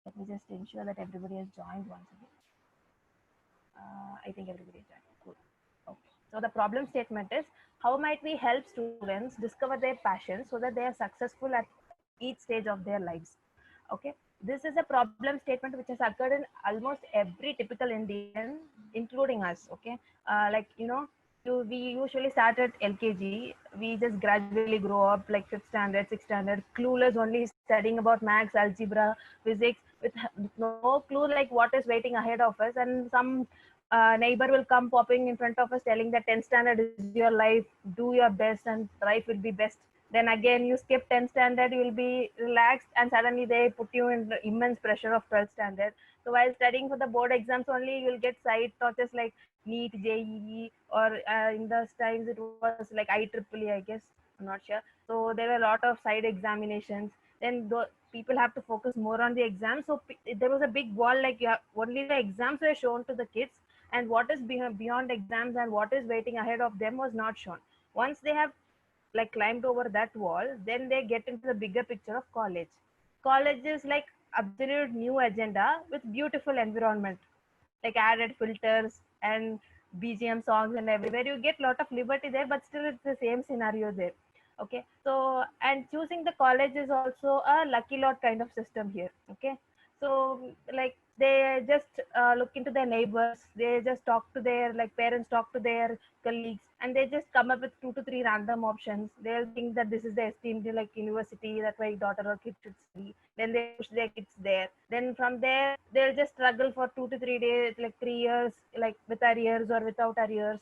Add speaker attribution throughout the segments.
Speaker 1: Let me just ensure that everybody has joined once again. I think everybody is joined. Cool. Okay. So the problem statement is, how might we help students discover their passion so that they are successful at each stage of their lives? Okay. This is a problem statement which has occurred in almost every typical Indian, including us. Okay. Like, we usually start at LKG. We just gradually grow up like fifth standard, sixth standard, clueless, only studying about maths, algebra, physics, with no clue like what is waiting ahead of us. And some neighbor will come popping in front of us telling that 10th standard is your life, do your best and life will be best. Then again you skip 10th standard, you will be relaxed, and suddenly they put you in the immense pressure of 12th standard. So while studying for the board exams only, you'll get side thoughts like NEET, JEE, or in those times it was like IEEE, I guess. I'm not sure. So there were a lot of side examinations. Then people have to focus more on the exams. So there was a big wall, like only the exams were shown to the kids, and what is beyond exams and what is waiting ahead of them was not shown. Once they have like climbed over that wall, then they get into the bigger picture of college. College is like absolute new agenda with beautiful environment, like added filters and BGM songs and everywhere. You get lot of liberty there, but still it's the same scenario there. Okay, so and choosing the college is also a lucky lot kind of system here. Okay, so like they just look into their neighbors, they just talk to their like parents, talk to their colleagues, and they just come up with 2 to 3 random options. They'll think that this is the esteemed like university that my daughter or kid should study. Then they push their kids there. Then from there they'll just struggle for 2 to 3 days, like 3 years, like with arrears or without arrears.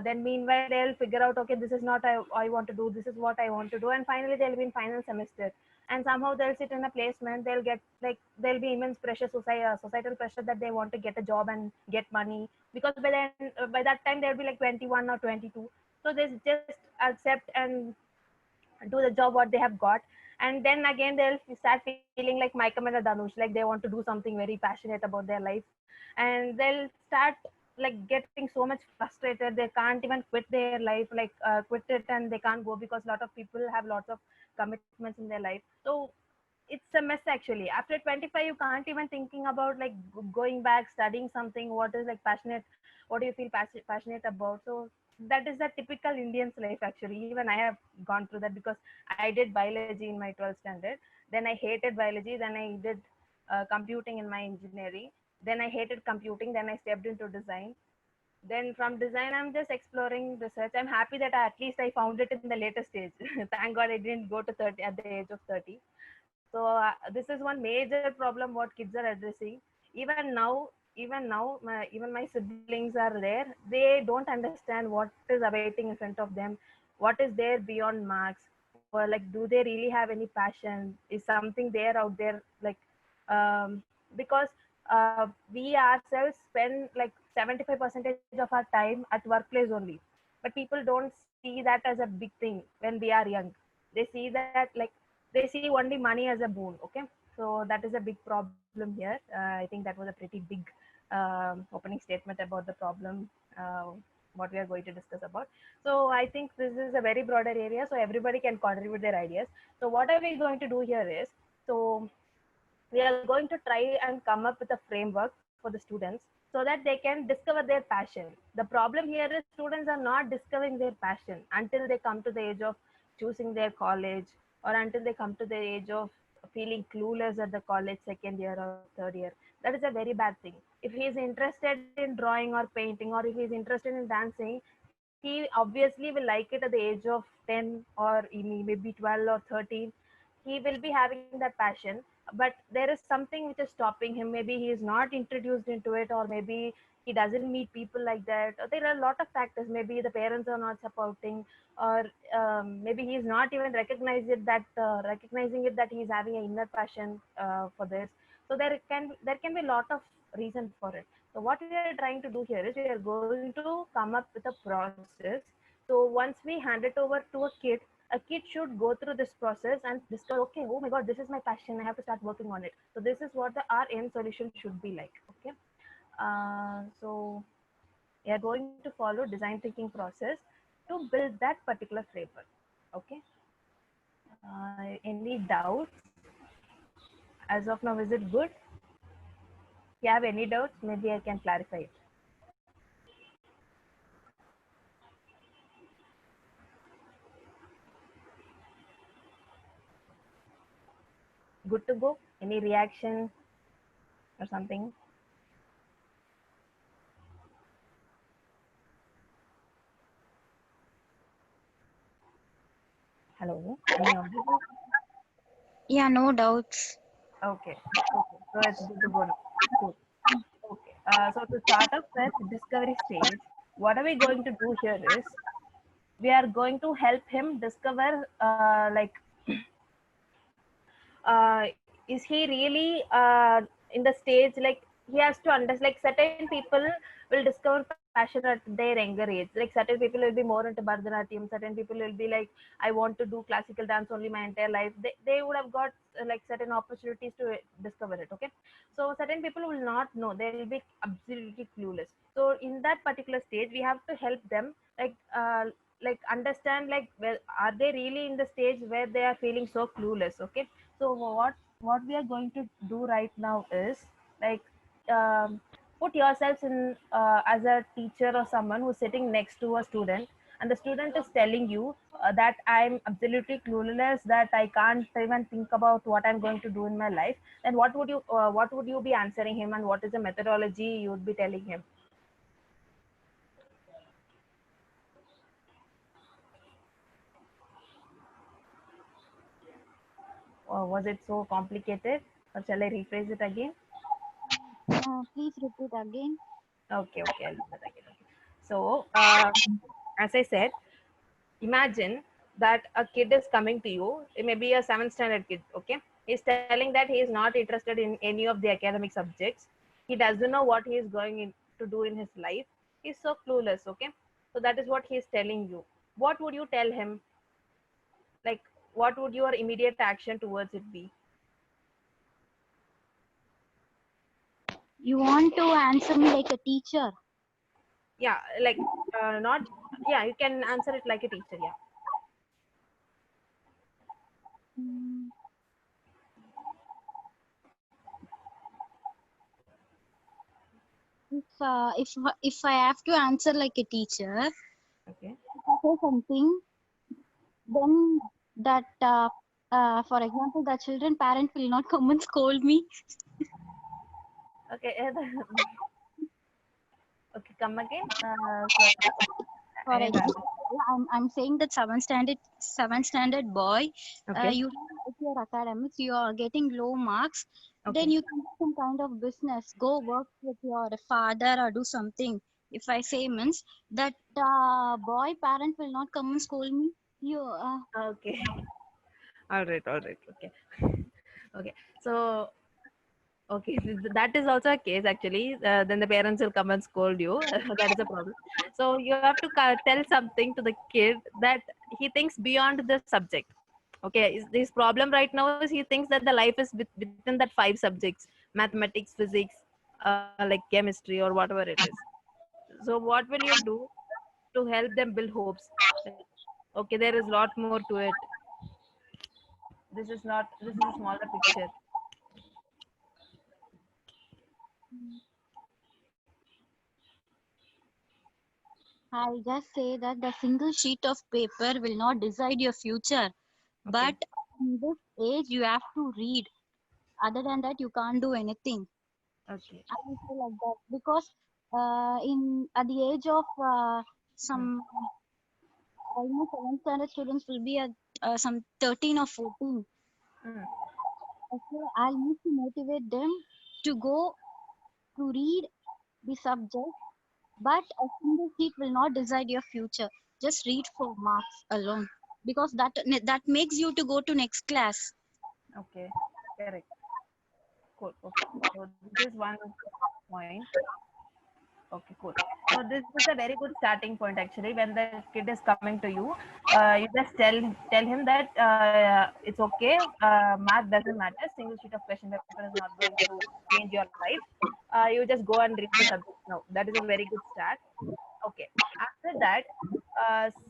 Speaker 1: Then meanwhile they'll figure out, okay, this is not I want to do, this is what I want to do, and finally they'll be in final semester. And somehow they'll sit in a placement, they'll get like there'll be immense pressure, societal pressure, that they want to get a job and get money, because by that time they'll be like 21 or 22. So they just accept and do the job what they have got. And then again they'll start feeling like Michael and Dhanush, like they want to do something very passionate about their life, and they'll start like getting so much frustrated, they can't even quit their life, like quit it, and they can't go because a lot of people have lots of commitments in their life. So it's a mess actually. After 25 you can't even thinking about like going back studying something what is like passionate, what do you feel passionate about. So that is the typical Indian's life actually. Even I have gone through that, because I did biology in my 12th standard, then I hated biology, then I did computing in my engineering, then I hated computing, then I stepped into design. Then from design I'm just exploring research. I'm happy that at least I found it in the later stage. Thank God I didn't go to 30 at the age of 30. So this is one major problem what kids are addressing. Even my siblings are there, they don't understand what is awaiting in front of them, what is there beyond marks, or like do they really have any passion, is something there out there, like because we ourselves spend like 75% of our time at workplace only, but people don't see that as a big thing when we are young. They see that like they see only money as a boon. Okay, so that is a big problem here. I think that was a pretty big opening statement about the problem, what we are going to discuss about. So I think this is a very broader area, so everybody can contribute their ideas. So what are we going to do here is, so we are going to try and come up with a framework for the students so that they can discover their passion. The problem here is students are not discovering their passion until they come to the age of choosing their college, or until they come to the age of feeling clueless at the college second year or third year. That is a very bad thing. If he is interested in drawing or painting, or if he is interested in dancing, he obviously will like it at the age of 10 or maybe 12 or 13. He will be having that passion, but there is something which is stopping him. Maybe he is not introduced into it, or maybe he doesn't meet people like that. Or there are a lot of factors. Maybe the parents are not supporting, or maybe he is not even recognizing it that he is having an inner passion for this. So there can be a lot of reason for it. So what we are trying to do here is we are going to come up with a process. So once we hand it over to a kid should go through this process and discover, okay, oh my god, this is my passion, I have to start working on it. So this is what our end solution should be like. Okay, so we are going to follow design thinking process to build that particular framework. Okay, any doubts? As of now, is it good? If you have any doubts, maybe I can clarify it. Good to go? Any reaction or something? Hello? Any audible?
Speaker 2: Yeah, no doubts.
Speaker 1: Okay. Okay. So it's good to go now. Cool. Okay. So to start off with discovery stage, what are we going to do here is we are going to help him discover like uh, is he really in the stage like he has to understand like certain people will discover passion at their younger age, like certain people will be more into Bharatanatyam, certain people will be like I want to do classical dance only my entire life. They would have got like certain opportunities to discover it. Okay, so certain people will not know, they will be absolutely clueless. So in that particular stage we have to help them like understand like well, are they really in the stage where they are feeling so clueless. Okay, so what we are going to do right now is like put yourselves in as a teacher or someone who's sitting next to a student, and the student is telling you that I'm absolutely clueless, that I can't even think about what I'm going to do in my life. Then what would you be answering him, and what is the methodology you would be telling him? Or was it so complicated, or shall I rephrase it again?
Speaker 2: Please repeat again.
Speaker 1: Okay, I'll do that again. Okay. So, as I said, imagine that a kid is coming to you, it may be a seventh standard kid. Okay, he's telling that he is not interested in any of the academic subjects. He doesn't know what he is to do in his life. He's so clueless. Okay, so that is what he is telling you. What would you tell him? Like, what would your immediate action towards it be?
Speaker 2: You want to answer me like a teacher.
Speaker 1: Yeah, like not. Yeah, you can answer it like a teacher. Yeah.
Speaker 2: Mm, if I have to answer like a teacher, if
Speaker 1: Okay.
Speaker 2: I say something, then that for example, the children parent will not come and scold me.
Speaker 1: Okay. Okay. Come again. Sorry. I
Speaker 2: For
Speaker 1: didn't understand.
Speaker 2: example, I'm saying that seventh standard boy,
Speaker 1: Okay.
Speaker 2: you if your academics you are getting low marks, then
Speaker 1: Okay.
Speaker 2: you can do some kind of business. Go work with your father or do something. If I say means that boy parent will not come and scold me. You
Speaker 1: Okay. All right. All right. Okay. Okay. So, okay, that is also a case actually. Then the parents will come and scold you. That is a problem. So you have to tell something to the kid that he thinks beyond the subject. Okay, his problem right now is he thinks that the life is within that five subjects: mathematics, physics, like chemistry or whatever it is. So what will you do to help them build hopes? Like, okay, there is a lot more to it. This is not. This is a smaller picture.
Speaker 2: I just say that the single sheet of paper will not decide your future.
Speaker 1: Okay.
Speaker 2: But in this age, you have to read. Other than that, you can't do anything.
Speaker 1: Okay.
Speaker 2: I will say like that because in at the age of
Speaker 1: Hmm.
Speaker 2: some almost seventh standard students will be at some 13 or 14.
Speaker 1: Hmm.
Speaker 2: Okay, I need to motivate them to go to read the subject, but a single sheet will not decide your future. Just read for marks alone because that makes you to go to next class.
Speaker 1: Okay. Correct. Cool. Okay. So this is one point. Okay, cool. So this is a very good starting point actually. When the kid is coming to you, you just tell him that it's okay. Math doesn't matter. Single sheet of question paper is not going to change your life. You just go and read the subject now. That is a very good start. Okay. After that,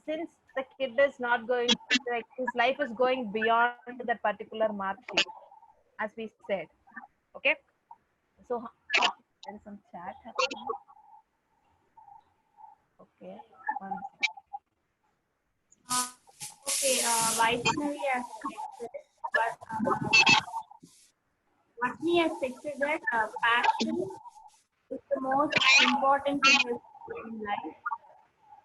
Speaker 1: since the kid is not going, like his life is going beyond that particular mark sheet, as we said. Okay, so there is some chat happening. Okay, one
Speaker 3: Okay, Vaishnavi has texted, but Agni has texted that passion is the most important thing in life.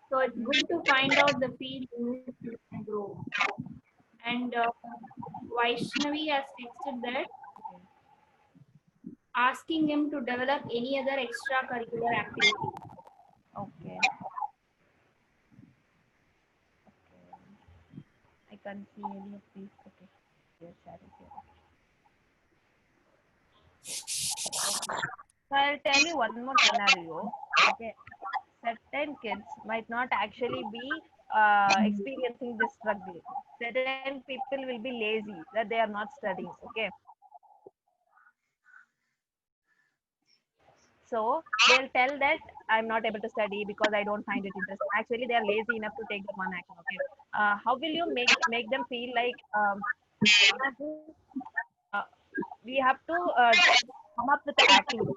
Speaker 3: So it's good to find out the field in which you can grow. And Vaishnavi has texted that asking him to develop any other extracurricular activity.
Speaker 1: okay. I can't see any of these. Okay, your chat is here. So I'll tell you one more scenario. Okay, certain kids might not actually be experiencing this struggle. Certain people will be lazy that they are not studying. Okay, so they'll tell that I'm not able to study because I don't find it interesting. Actually, they are lazy enough to take that one action. Okay, how will you make them feel like uh, we have to come up with an activity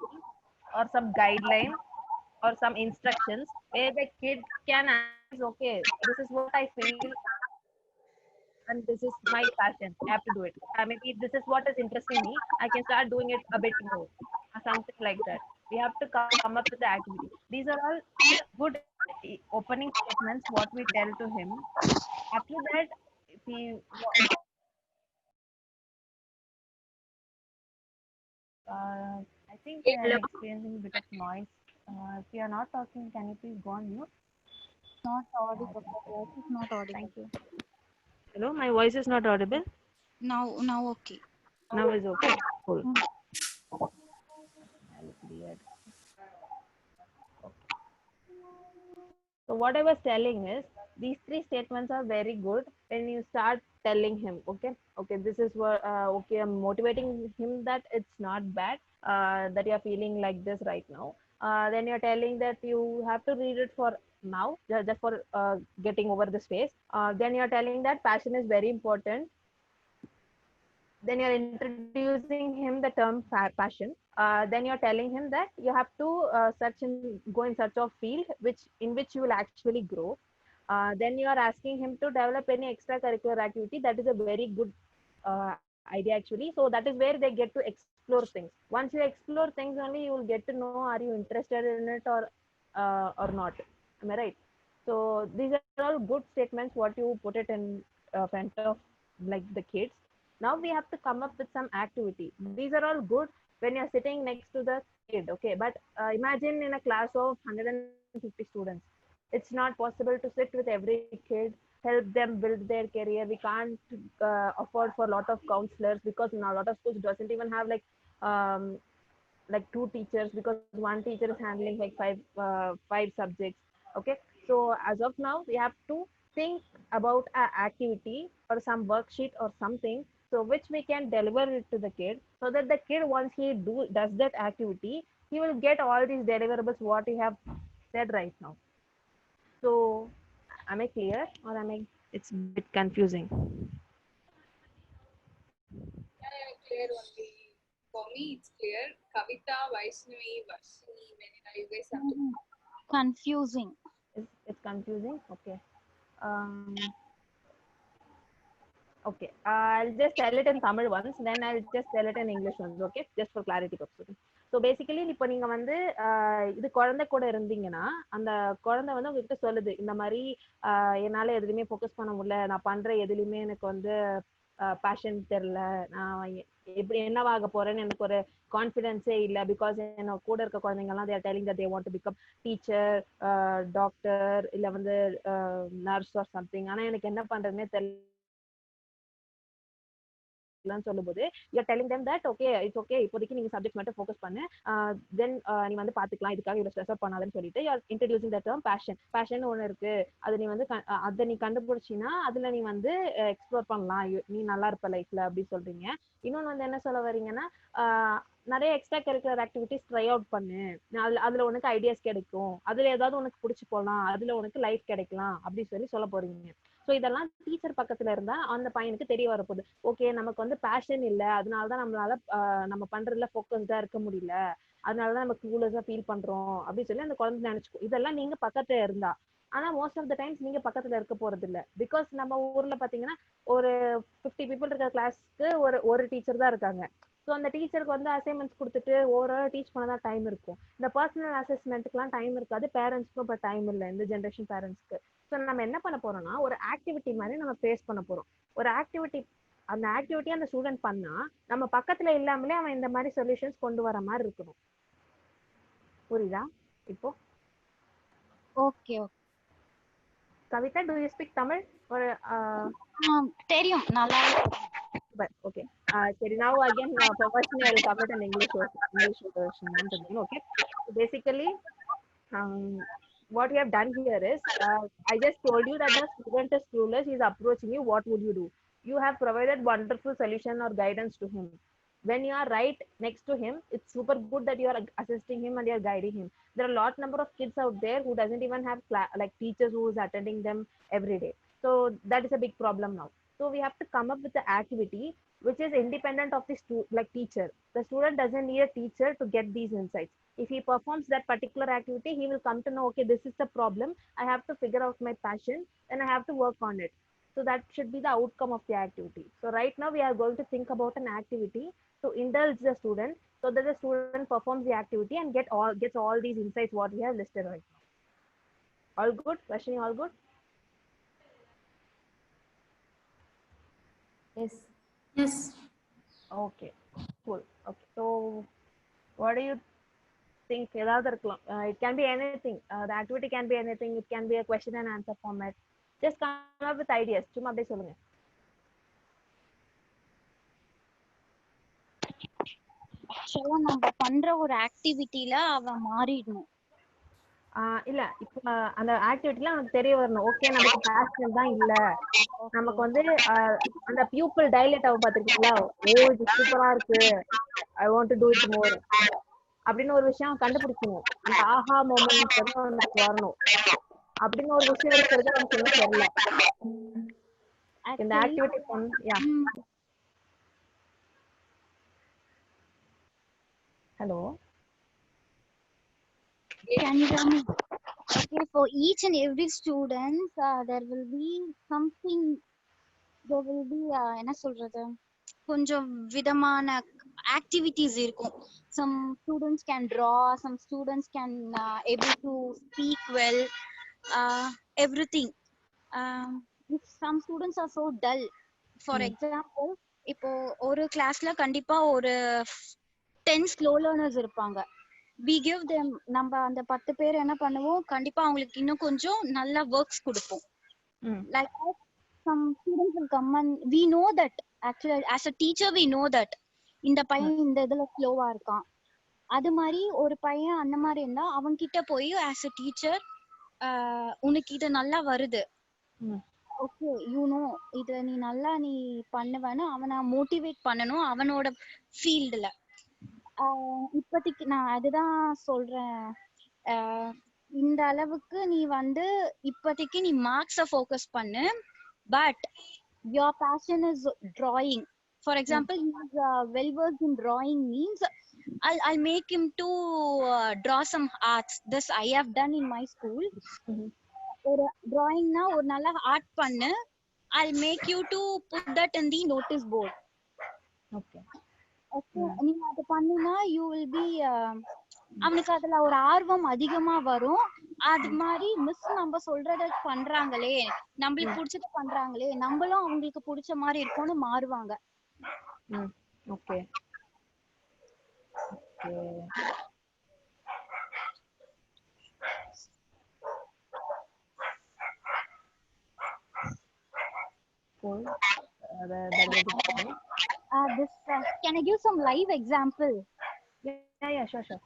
Speaker 1: or some guideline or some instructions where the kid can analyze, okay, this is what I feel and this is my passion. I have to do it. Maybe this is what is interesting me. I can start doing it a bit more, something like that. We have to come up with the activity. These are all good opening statements. What we tell to him. After that, if he, I think I'm
Speaker 3: Hello.
Speaker 1: experiencing a bit of noise. If you are not talking, can you please go on mute?
Speaker 2: Not
Speaker 1: Yeah, I
Speaker 2: audible.
Speaker 1: think
Speaker 2: Your voice is not audible.
Speaker 1: thank you. Hello, my voice is not audible.
Speaker 2: Now okay.
Speaker 1: Now is okay. Cool.
Speaker 2: Mm.
Speaker 1: I'll clear. So what I was telling is these three statements are very good when you start telling him, okay, okay, this is what, okay, I'm motivating him that it's not bad, that you're feeling like this right now. Then you're telling that you have to read it for now, just for getting over this phase. Then you're telling that passion is very important. Then you're introducing him the term passion. Then you're telling him that you have to go in search of field in which you will actually grow. Then you are asking him to develop any extracurricular activity. That is a very good idea actually. So that is where they get to explore things. Once you explore things, only you will get to know are you interested in it or not. Am I right? So these are all good statements. What you put it in front of like the kids. Now we have to come up with some activity. These are all good when you're sitting next to the kid, okay, but imagine in a class of 150 students, it's not possible to sit with every kid, help them build their career. We can't afford for a lot of counselors because in a lot of schools doesn't even have um, like two teachers because one teacher is handling like five subjects. Okay, so as of now we have to think about a activity or some worksheet or something, so which we can deliver it to the kid, so that the kid once he does that activity, he will get all these deliverables what you have said right now. So am I clear or am I, it's a bit confusing?
Speaker 4: Yeah, clear only. For me, it's clear. Kavita, Vaishnavi, Varshini, Venita, you guys have to.
Speaker 2: Mhm. Confusing.
Speaker 1: It's confusing. Okay. Okay, I'll just tell it in Tamil once, then I'll just tell it in English once, okay? Just for clarity purposes. So basically இப்போ நீங்கள் வந்து இது குழந்தை கூட இருந்தீங்கன்னா அந்த குழந்தை வந்து உங்ககிட்ட சொல்லுது இந்த மாதிரி என்னால் எதுலையுமே ஃபோக்கஸ் பண்ண முடியல, நான் பண்ணுற எதுலையுமே எனக்கு வந்து பேஷன் தெரில, நான் எப்படி என்னவாக போகிறேன்னு எனக்கு ஒரு கான்ஃபிடென்ஸே இல்லை, பிகாஸ் என்னோட கூட இருக்க குழந்தைங்கலாம் they're telling that they want to become teacher, doctor, இல்லை வந்து நர்ஸ் ஆர் சம்திங், ஆனால் எனக்கு என்ன பண்ணுறதுனே தெரியல சொல்லும்போது you telling them that okay it's okay, இப்போதைக்கு நீங்க சப்ஜெக்ட் மட்டும் ஃபோக்கஸ் பண்ணு, தென் நீ வந்து பாத்துக்கலாம், இதுக்காக இவ்வளவு ஸ்ட்ரெஸ் அவுட் பண்ணாதன்னு சொல்லிட்டு you are introducing the term passion ஒன்று இருக்கு, அது நீ வந்து அதை நீ கண்டுபிடிச்சினா அதுல நீ வந்து எக்ஸ்ப்ளோர் பண்ணலாம், நீ நல்லா இருப்ப லைஃப்ல அப்படி சொல்றீங்க. இன்னொன்னு வந்து என்ன சொல்ல வரீங்கன்னா நிறைய extra curricular activities try out பண்ணு, அதுல உனக்கு ஐடியாஸ் கிடைக்கும், அதுல ஏதாவது உனக்கு பிடிச்சி போகலாம், அதுல உனக்கு லைஃப் கிடைக்கலாம் அப்படி சொல்லி சொல்ல போறீங்க. ஸோ இதெல்லாம் டீச்சர் பக்கத்துல இருந்தா அந்த பையனுக்கு தெரிய வரப்போகுது. ஓகே, நமக்கு வந்து பேஷன் இல்லை, அதனாலதான் நம்மளால நம்ம பண்றதுல ஃபோக்கஸ்டா இருக்க முடியல, அதனாலதான் நம்ம க்ளூலெஸ்ஸா ஃபீல் பண்றோம் அப்படின்னு சொல்லி அந்த குழந்தை நினைச்சுக்கும். இதெல்லாம் நீங்க பக்கத்துல இருந்தா. ஆனா மோஸ்ட் ஆஃப் த டைம்ஸ் நீங்க பக்கத்துல இருக்க போறது இல்ல. பிகாஸ் நம்ம ஊர்ல பாத்தீங்கன்னா ஒரு 50 பீப்புள் இருக்கிற கிளாஸ்க்கு ஒரு டீச்சர் தான் இருக்காங்க. ஸோ அந்த டீச்சருக்கு வந்து அசைன்மெண்ட்ஸ் கொடுத்துட்டு ஓவரால் டீச் பண்ணதான் டைம் இருக்கும். இந்த பர்சனல் அசஸ்மெண்ட்டுக்குலாம் டைம் இருக்காது. பேரண்ட்ஸ்க்கும் இப்போ டைம் இல்லை, இந்த ஜென்ரேஷன் பேரண்ட்ஸ்க்கு. ஸோ நம்ம என்ன பண்ண போறோம்னா ஒரு ஆக்டிவிட்டி மாதிரி நம்ம ஃபேஸ் பண்ண போறோம். ஒரு ஆக்டிவிட்டி, அந்த ஆக்டிவிட்டி அந்த ஸ்டூடெண்ட் பண்ணா நம்ம பக்கத்துல இல்லாமலே அவன் இந்த மாதிரி சொல்யூஷன்ஸ் கொண்டு வர மாதிரி இருக்கணும். புரியுதா இப்போ?
Speaker 2: Okay okay.
Speaker 1: Kavitha, to you speak Tamil? ஒரு
Speaker 2: தெரியும், நல்லா.
Speaker 1: Okay. Sorry, now again, professionally I will cover it in English version. Okay. So basically, what we have done here is, I just told you that the student is clueless. He is approaching you. What would you do? You have provided wonderful solution or guidance to him. When you are right next to him, it's super good that you are assisting him and you are guiding him. There are a lot number of kids out there who doesn't even have like teachers who is attending them every day. So that is a big problem now. So we have to come up with the activity which is independent of the teacher. The student doesn't need a teacher to get these insights. If he performs that particular activity, he will come to know, okay, this is the problem. I have to figure out my passion and I have to work on it. So that should be the outcome of the activity. So right now we are going to think about an activity to indulge the student so that the student performs the activity and gets all these insights what we have listed right now. All good? Rashmi, all good?
Speaker 3: Yes. Yes.
Speaker 1: Okay, cool. Okay, so what do you think? It can be anything. The activity can be anything. It can be a question and answer format. Just come up with ideas. சும்மா அப்படியே சொல்லுங்க.
Speaker 2: ஆக்சுவலா நம்ம பண்ற ஒரு ஆக்டிவிட்டில அவன் மாறிடணும்.
Speaker 1: இல்ல, இப்ப அந்த ஆக்டிவிட்டில நமக்கு தெரிய வரணும். ஓகே, நமக்கு பேஷன் தான் இல்ல, நமக்கு வந்து அந்த பியூப்பிள் டைலேட் ஆகும் பாத்துருக்கீங்களா? ஓ, இது சூப்பரா இருக்கு, I want to do it more அப்படின்னு ஒரு விஷயம் கண்டுபிடிக்கணும். அந்த ஆஹா மொமெண்ட் வந்து நமக்கு வரணும். அப்படின்னு ஒரு விஷயம் இருக்கிறது நமக்கு இன்னும் தெரியல. இந்த activity hello,
Speaker 2: can you hear me? Okay, for each and every student there will be something, there will be என்ன சொல்றது, கொஞ்சம் விதமான activities இருக்கும். Some students can draw, some students can able to speak well, everything. If some students are so dull, for example, இப்போ ஒரு கிளாஸ்ல கண்டிப்பா ஒரு 10 slow learners இருப்பாங்க. we give them, நம்ம அந்த 10 பேர் என்ன பண்ணுவோம், கண்டிப்பா அவங்களுக்கு இன்னும் கொஞ்சம் நல்ல works கொடுப்போம். Like some students will come and we know that actually as a teacher we know that இந்த பையன் இந்த இதுல ஸ்லோவா இருக்கான். அது மாதிரி ஒரு பையன் அந்த மாதிரி இருந்தா அவங்க கிட்ட போய் as a teacher உனக்கு இது நல்லா வருது, ஓகே யூ நோ இத நீ நல்லா நீ பண்ணுவேன்னு அவனை மோட்டிவேட் பண்ணணும் அவனோட ஃபீல்டுல. இப்போதைக்கு நான் அதுதான் சொல்றேன், இந்த அளவுக்கு நீ வந்து இப்போதைக்கு நீ மார்க்ஸை ஃபோக்கஸ் பண்ணு, but your passion is drawing. For example, he is well versed in drawing means I'll make him to draw some arts. This I have done in my school. ஒரு drawing na ஒரு நல்ல art பண்ணு, I'll make you to put that in the notice board.
Speaker 1: Okay.
Speaker 2: Okay, நீ அது பண்ணினா you will be அவனுக்கு அதுல ஒரு ஆர்வம் அதிகமா வரும். அது மாதிரி மிஸ் நம்ம சொல்றத பண்றாங்களே, நம்மளுக்கு பிடிச்சத பண்றாங்களே, நம்மளும் அவங்களுக்கு பிடிச்ச மாதிரி இருக்கும்னு மாறுவாங்க.
Speaker 1: Okay. Cool.
Speaker 2: This can I give some live example?
Speaker 1: Yeah, sure.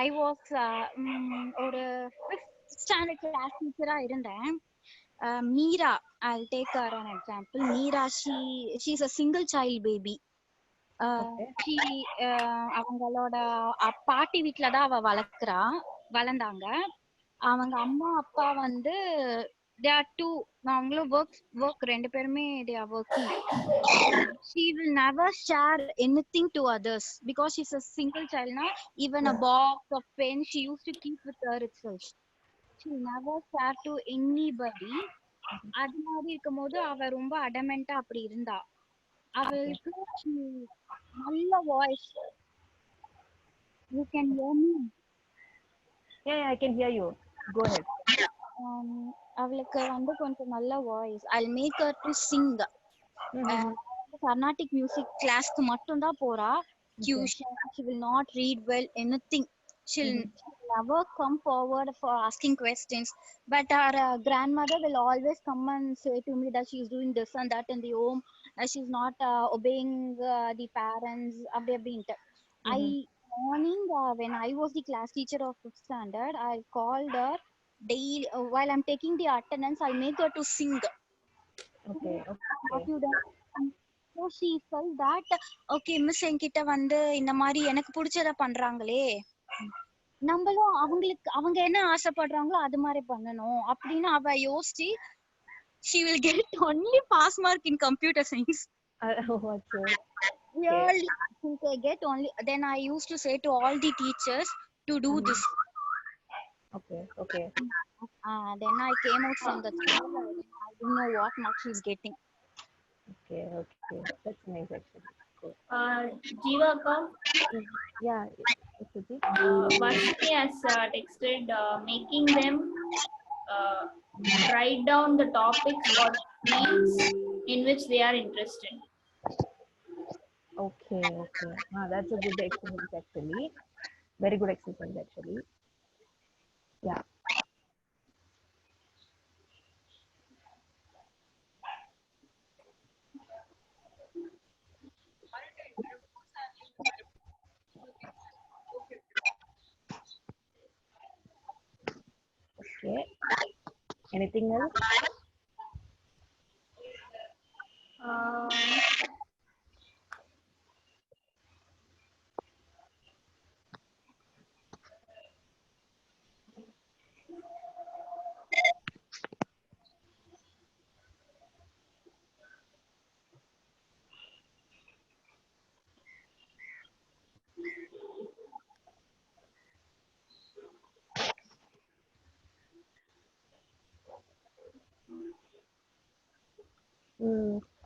Speaker 2: I was ஒரு 5th standard class teacher இருந்தேன். Meera, I'll take her an example. Meera, she's a single child baby. she அவங்களோட பாட்டி வீட்டுல தான் அவ வளர்ந்தாங்க. அவங்க அம்மா அப்பா வந்து they are two நாங்களும் work ரெண்டு பேருமே they are working. She will never share anything to others because she's a single child now. Even a box of pen she used to keep with her itself. She never share to anybody. அது மாதிரி இருக்கும்போது அவ ரொம்ப அடமெண்டா அப்படி இருந்தா. அவளுக்கு நல்ல voice. You can hear me?
Speaker 1: Yeah, I can hear you. Go ahead.
Speaker 2: அவளுக்கு வந்து கொஞ்சம் நல்ல voice. I'll make her to sing. Carnatic music கிளாஸ்க்கு மட்டும் தான் போறா. Tuition, she will not read well anything. She'll never come forward for asking questions. But our grandmother will always come and say to me that she's doing this and that in the home. She's not obeying the parents. Morning when I was the class teacher of 5th standard, I called her daily. While I'm taking the attendance, I'll make her to sing.
Speaker 1: Okay.
Speaker 2: What you done? So she felt that okay miss என்கிட்ட வந்து இந்த மாதிரி எனக்கு பிடிச்சத பண்றாங்களே, நம்மளும் அவங்க என்ன ஆசைப்படுறாங்களோ அது மாதிரி பண்ணணும் அப்படின்னு அவ யோசிச்சு she will get only pass mark in computer science.
Speaker 1: Okay.
Speaker 2: Really, she get only. Then I used to say to all the teachers to do this.
Speaker 1: Okay.
Speaker 2: Then I came out from the school. I didn't know what mark she's getting.
Speaker 1: Okay. That's nice actually. Cool.
Speaker 3: Jivaka,
Speaker 1: Yeah. Shruti?
Speaker 3: Varshini has texted making them write down the topics or fields in which they are interested.
Speaker 1: Okay. That's a good exercise actually. Very good exercise actually. Yeah. Okay. Anything else?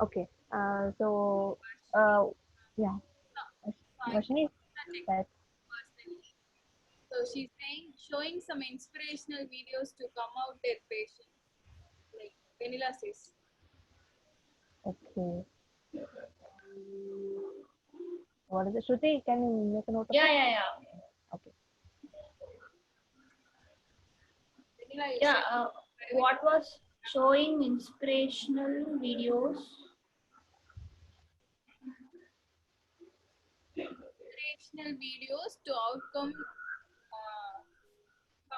Speaker 1: Okay. Yeah. Varshini, that.
Speaker 4: So she's saying showing some inspirational videos to come out their patient, like Vanilla says.
Speaker 1: Okay. What is it? Shruti, can you make a note of it?
Speaker 3: Yeah.
Speaker 1: Okay.
Speaker 4: Vanilla, you
Speaker 3: Yeah.
Speaker 4: said
Speaker 3: What was showing inspirational videos?
Speaker 4: inspirational videos to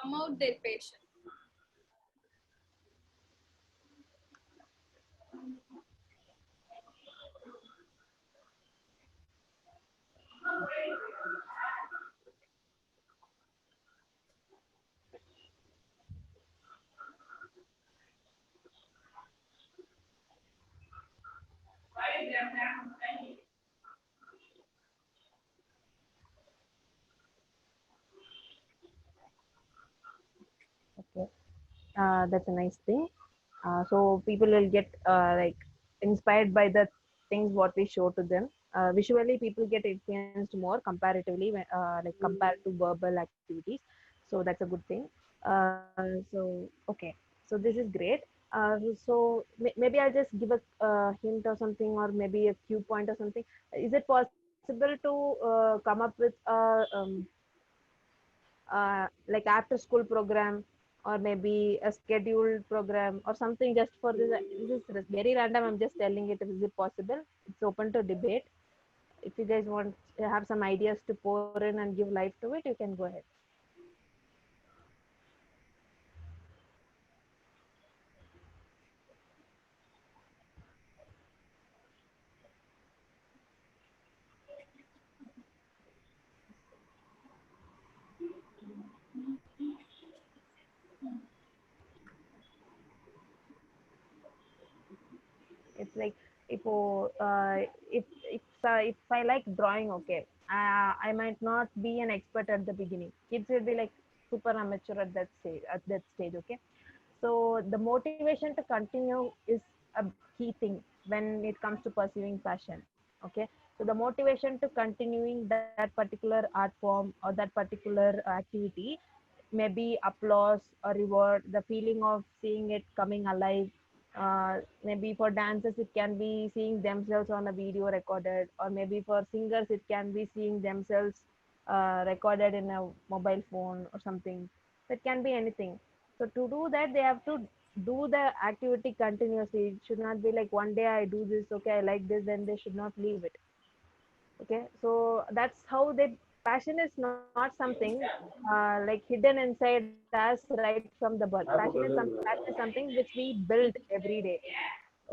Speaker 4: come out their patient.
Speaker 1: Okay. That's a nice thing. So people will get like inspired by the things what we show to them. Visually, people get influenced more comparatively when, like compared to verbal activities. So that's a good thing. So okay. So this is great. So maybe I'll just give a hint or something, or maybe a cue point or something. Is it possible to come up with a like after school program, or maybe a scheduled program or something just for this? This is very random, I'm just telling it. Is it possible? It's open to debate. If you guys want have some ideas to pour in and give life to it, you can go ahead. like if I like drawing, okay, I might not be an expert at the beginning. Kids will be like super amateur at that stage. Okay. So the motivation to continue is a key thing when it comes to pursuing passion. Okay. So the motivation to continuing that particular art form or that particular activity, maybe applause or reward, the feeling of seeing it coming alive. Maybe for dancers, it can be seeing themselves on a video recorded, or maybe for singers, it can be seeing themselves recorded in a mobile phone or something. So it can be anything. So to do that, they have to do the activity continuously. It should not be like one day I do this, okay, I like this, then they should not leave it. Okay, so that's how they passion is not something like hidden inside us right from the birth. Passion is something which we build every day.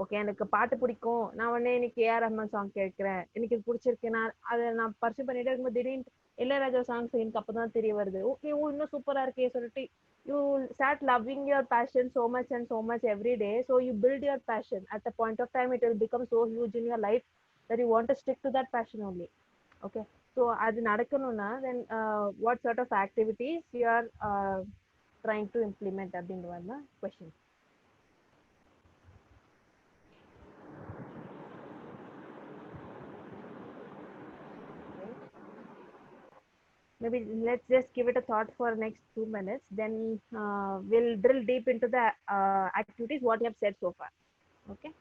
Speaker 1: Okay, எனக்கு பாட்டு பிடிக்கும், நான் உடனே இன்னைக்கு AR Rahman song கேட்கிறேன், எனக்கு இது பிடிச்சிருக்கு, நான் அதை நான் பர்சூ பண்ணிட்டே இருக்கும்போது திடீர்னு இளையராஜா சாங்ஸ் எனக்கு அப்பதான் தெரிய வருது, ஓகே ஓ இன்னும் சூப்பரா இருக்கே சொல்லிட்டு you start loving your fashion so much and so much every day. So you build your passion. At the point of time it will become so huge in your life that you want to stick to that passion only. Okay, so அது நடக்கணும்னா then what sort of activities you are trying to implement அப்படின்ற question. Maybe let's just give it a thought for next 2 minutes, then we'll drill deep into the activities what you have said so far. Okay.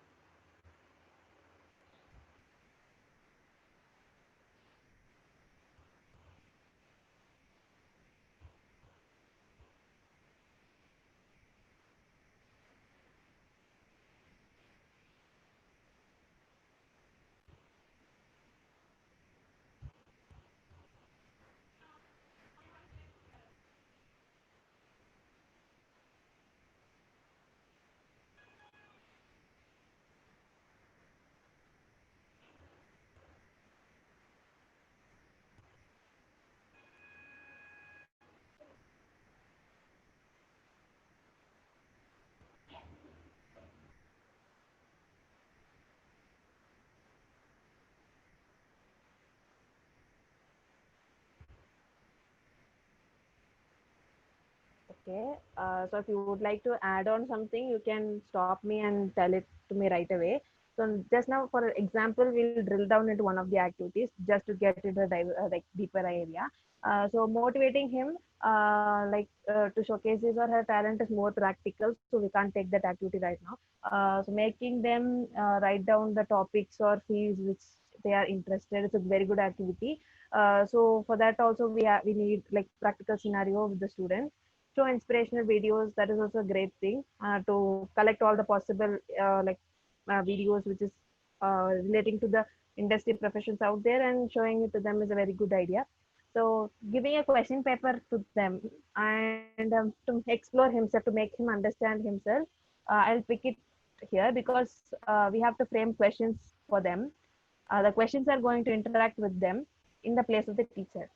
Speaker 1: Okay. So if you would like to add on something, you can stop me and tell it to me right away. So just now, for example, we'll drill down into one of the activities just to get into the like deeper area. So motivating him, to showcase his or her talent is more practical. So we can't take that activity right now. So making them write down the topics or fields which they are interested is a very good activity. So for that also we need like practical scenario with the students. Show inspirational videos, that is also a great thing to collect all the possible videos which is relating to the industry professions out there and showing it to them is a very good idea. So giving a question paper to them and to explore himself, to make him understand himself, I'll pick it here because we have to frame questions for them. The questions are going to interact with them in the place of the teacher.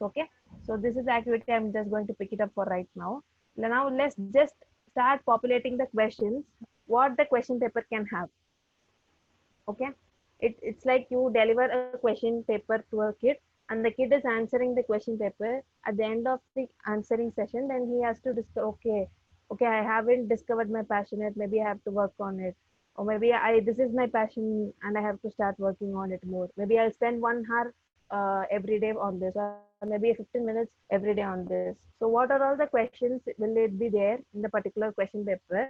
Speaker 1: Okay, so this is the activity I'm just going to pick it up for right now. Now let's just start populating the questions what the question paper can have. Okay, it's like you deliver a question paper to a kid and the kid is answering the question paper. At the end of the answering session, then he has to discover, okay, I haven't discovered my passion yet, maybe I have to work on it, or maybe I this is my passion and I have to start working on it more. Maybe I'll spend 1 hour every day on this, or maybe 15 minutes every day on this. So what are all the questions will it be there in the particular question paper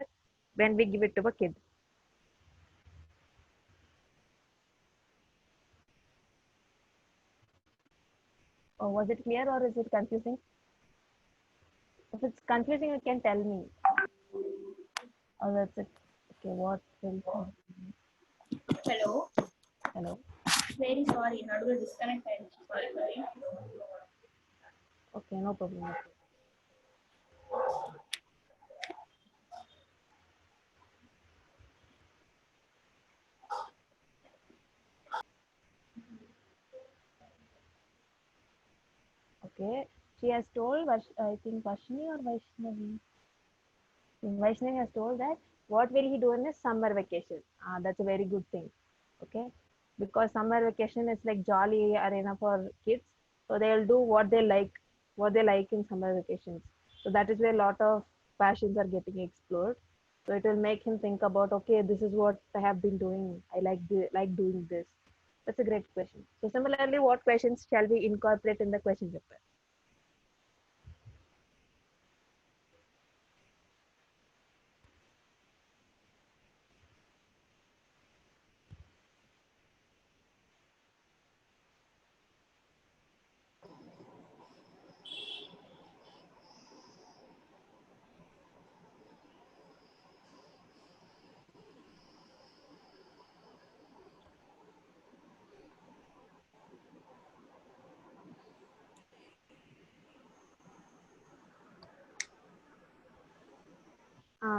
Speaker 1: when we give it to a kid? Or was it clear or is it confusing? If it's confusing, you can tell me. Oh, that's it. Okay, what will
Speaker 3: Hello.
Speaker 1: hello?
Speaker 3: Very sorry, நடுவுல disconnect ஆயிடுச்சு. Sorry, sorry.
Speaker 1: Okay, no problem. Okay, she has told, I think Vashni or Vaishnavi. Vaishnavi has told that what will he do in his summer vacation? That's a very good thing. Okay, because summer vacation is like jolly arena for kids, so they'll do what they like in summer vacations. So that is where a lot of passions are getting explored. So it will make him think about, okay, this is what I have been doing. I like doing this. That's a great question. So similarly, what questions shall we incorporate in the question paper?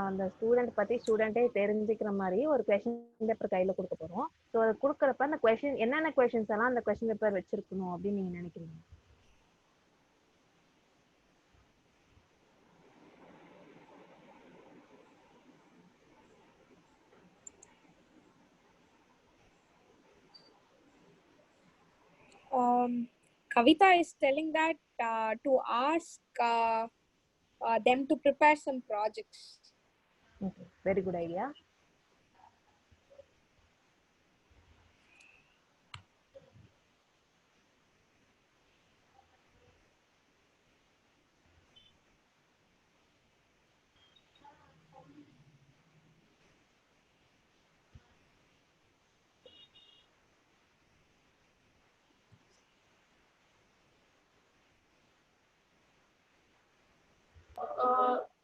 Speaker 1: அந்த student பத்தி ஸ்டூடெண்டே தெரிஞ்சுக்கிற மாதிரி ஒரு question paper கையில கொடுக்க போறோம். So அதை கொடுக்குறப்ப அந்த கொஸ்டின் என்னென்ன கொஸ்டின்ஸ் எல்லாம் அந்த கொஸ்டின் பேப்பர் வச்சிருக்கணும் அப்படின்னு நீங்க நினைக்கிறீங்க?
Speaker 5: Kavita is telling that to ask them to prepare some projects.
Speaker 1: Okay, very good idea.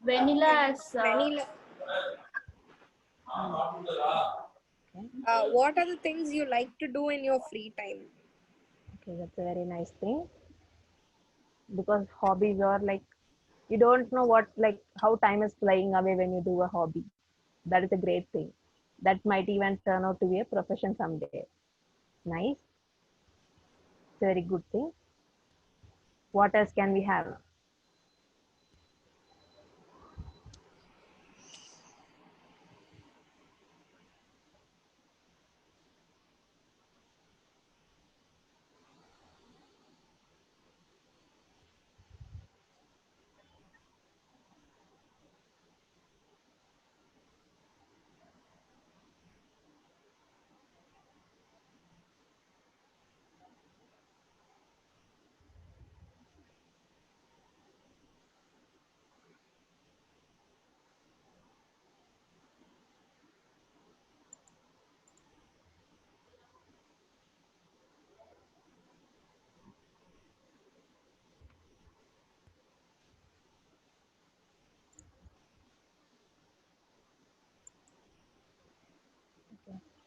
Speaker 3: Vanilla as
Speaker 5: Vanilla. What are the things you like to do in your free time?
Speaker 1: Okay, that's a very nice thing, because hobbies are like, you don't know what, like how time is flying away when you do a hobby. That is a great thing. That might even turn out to be a profession someday. Nice. It's a very good thing. What else can we have?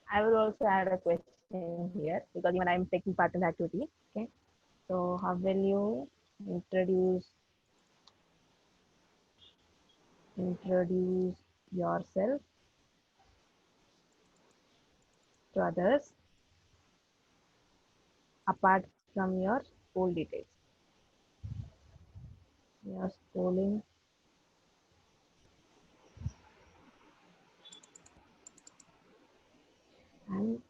Speaker 1: I will also add a question here, because even I'm taking part in the activity. Okay. So how will you introduce yourself to others apart from your school details? Your schooling and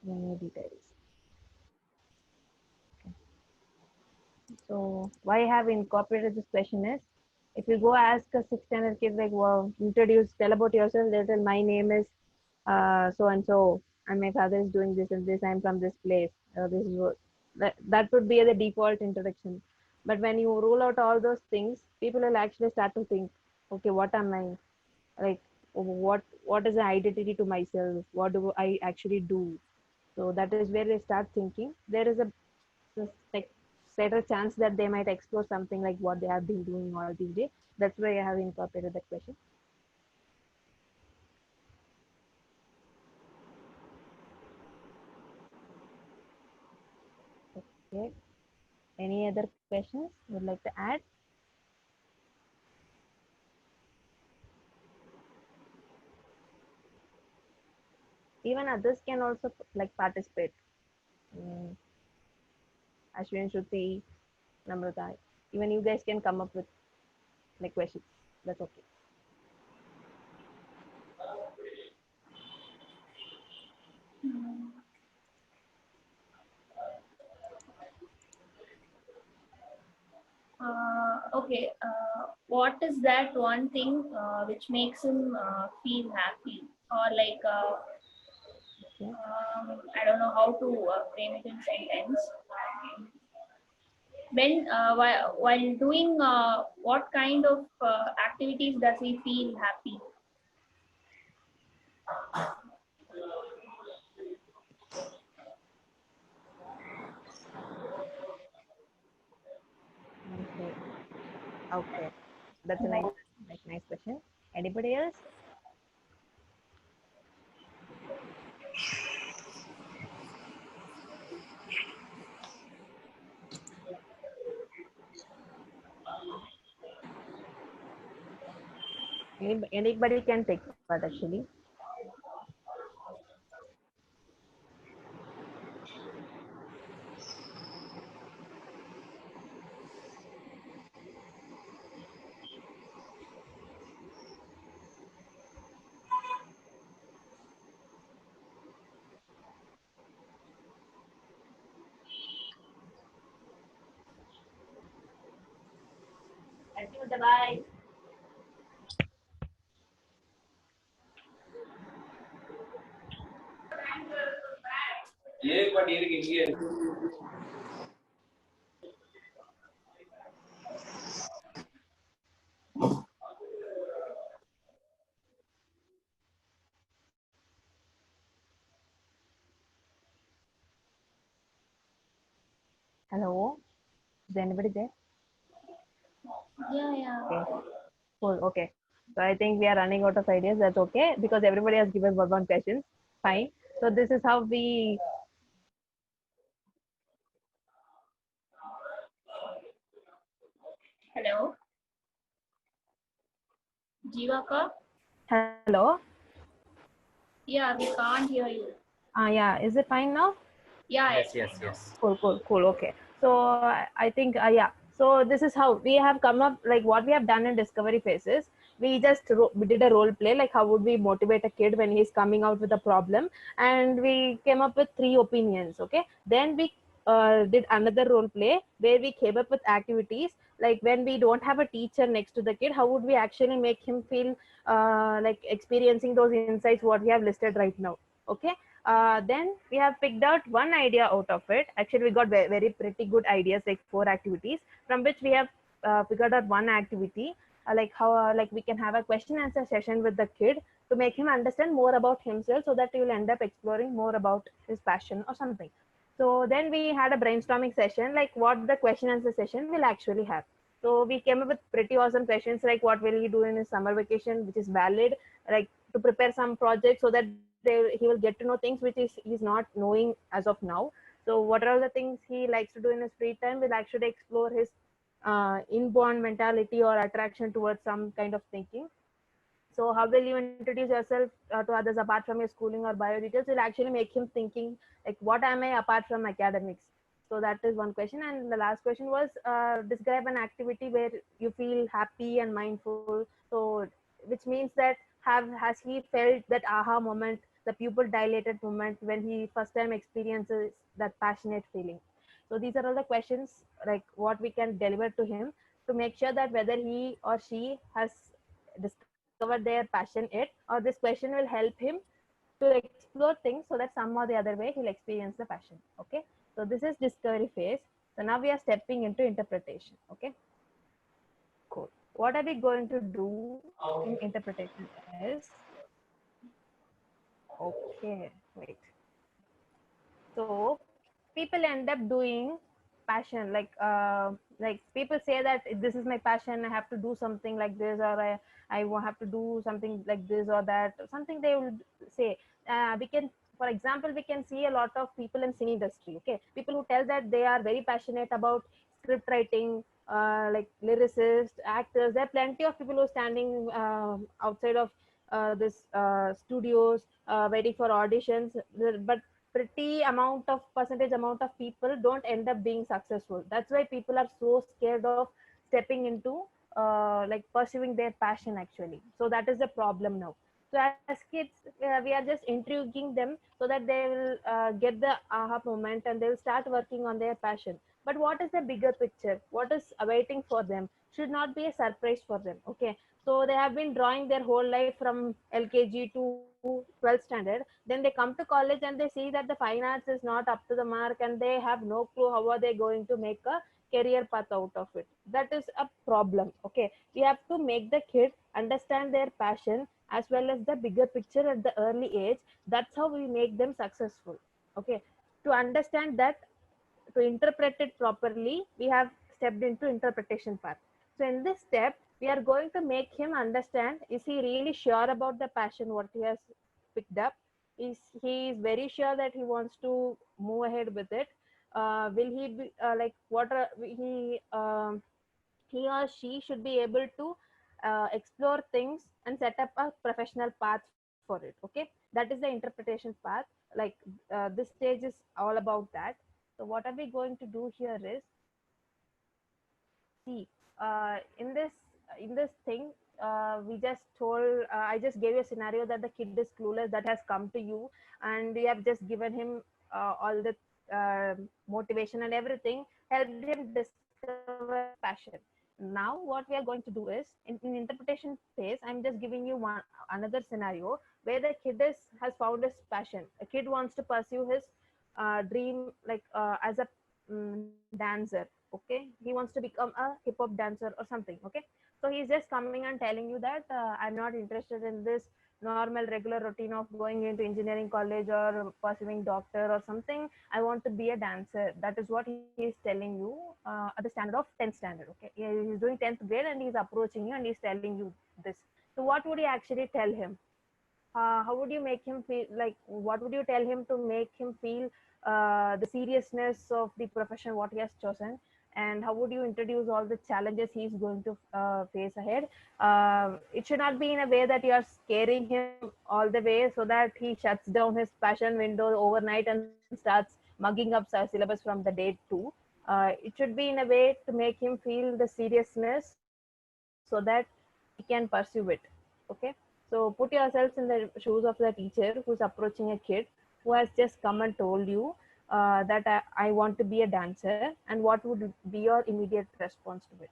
Speaker 1: many details. So why I have incorporated this question is, if you go ask a 6th standard kid, like, well, tell about yourself, they'll tell, my name is so and so, and my father is doing this and this, I'm from this place. This is what, that would be the default introduction. But when you rule out all those things, people will actually start to think, okay, what am I? Like, what is the identity to myself? What do I actually do? So that is where they start thinking. There is a like better chance that they might explore something like what they have been doing all these days. That's why I have incorporated that question. Okay. Any other questions you would like to add? Even others can also like participate. Ashwin, Shruti, Namrata. even you guys can come up with like questions. That's okay.
Speaker 3: Okay. What is that one thing which makes him feel happy, or like
Speaker 1: Okay.
Speaker 3: I don't know how to frame it in sentence. When while doing what kind of activities does he feel happy?
Speaker 1: Okay. Okay. That's a nice question. Anybody else? Anybody can take part actually.
Speaker 3: Bye.
Speaker 1: Hello. Is anybody there?
Speaker 3: Yeah, yeah.
Speaker 1: Okay. Cool. Okay. So I think we are running out of ideas. That's okay because everybody has given one questions. Fine. So this is how we.
Speaker 3: Hello, Jivaka.
Speaker 1: Hello.
Speaker 3: Yeah, we can't hear you.
Speaker 1: Yeah. Is it fine now?
Speaker 3: Yeah.
Speaker 6: Yes.
Speaker 1: Cool. Okay. So I think yeah. So this is how we have come up. Like what we have done in discovery phases. We did a role play. Like how would we motivate a kid when he's coming out with a problem, and we came up with 3 opinions. Okay. Then we did another role play where we came up with activities like when we don't have a teacher next to the kid, how would we actually make him feel like experiencing those insights what we have listed right now. Okay. Then we have picked out one idea out of it. Actually, we got very pretty good ideas, like 4 activities, from which we have figured out one activity, like how like we can have a question answer session with the kid to make him understand more about himself, so that he will end up exploring more about his passion or something. So then we had a brainstorming session, like what the question answer session will actually have. So we came up with pretty awesome questions, like what will he do in his summer vacation, which is valid, like to prepare some projects so that he will get to know things which is he's not knowing as of now. So what are the things he likes to do in his free time will actually explore his inborn mentality or attraction towards some kind of thinking. So how will you introduce yourself to others apart from your schooling or bio details will actually make him thinking like what am I apart from academics. So that is one question. And the last question was describe an activity where you feel happy and mindful. So which means that has he felt that aha moment, the pupil dilated moment when he first time experiences that passionate feeling. So these are all the questions like what we can deliver to him to make sure that whether he or she has discovered their passion it, or this question will help him to explore things so that some or the other way he'll experience the passion. Okay. So this is discovery phase. So now we are stepping into interpretation. Okay. Cool. What are we going to do in interpretation is, okay, wait. So people end up doing passion, like people say that this is my passion, I have to do something like this, or I will have to do something like this or that, something they will say. We can, for example, we can see a lot of people in cine industry. Okay, people who tell that they are very passionate about script writing, like lyricists, actors. There are plenty of people who are standing outside of this studios waiting for auditions, but pretty amount of percentage amount of people don't end up being successful. That's why people are so scared of stepping into like pursuing their passion actually. So that is the problem now. So as kids, we are just intriguing them so that they will get the aha moment and they will start working on their passion. But what is the bigger picture? What is awaiting for them should not be a surprise for them. Okay, so they have been drawing their whole life from LKG to 12th standard. Then they come to college and they see that the fine arts is not up to the mark, and they have no clue how are they going to make a career path out of it. That is a problem. Okay, we have to make the kid understand their passion as well as the bigger picture at the early age. That's how we make them successful. Okay, to understand that, to interpret it properly, we have stepped into interpretation part. So in this step, we are going to make him understand, is he really sure about the passion what he has picked up? Is he is very sure that he wants to move ahead with it? Will he be like what are, he or she should be able to explore things and set up a professional path for it. Okay, that is the interpretation path. Like this stage is all about that. So what are we going to do here is, see, in this thing, we just told, I just gave you a scenario that the kid is clueless, that has come to you, and you have just given him all the motivation and everything, helped him discover passion. Now what we are going to do is, in interpretation phase, I'm just giving you one another scenario where the kid has found his passion. A kid wants to pursue his dream, like as a dancer. Okay, he wants to become a hip hop dancer or something. Okay, so he's just coming and telling you that I'm not interested in this normal regular routine of going into engineering college or pursuing doctor or something. I want to be a dancer. That is what he is telling you at the standard of 10th standard. Okay, he's doing 10th grade and he's approaching you and he's telling you this. So what would you actually tell him? How would you make him feel? Like, what would you tell him to make him feel the seriousness of the profession what he has chosen? And how would you introduce all the challenges he's going to face ahead? It should not be in a way that you are scaring him all the way so that he shuts down his passion window overnight and starts mugging up syllabus from the day two. It should be in a way to make him feel the seriousness so that he can pursue it. Okay, so put yourselves in the shoes of the teacher who's approaching a kid who has just come and told you that I want to be a dancer, and what would be your immediate response to it?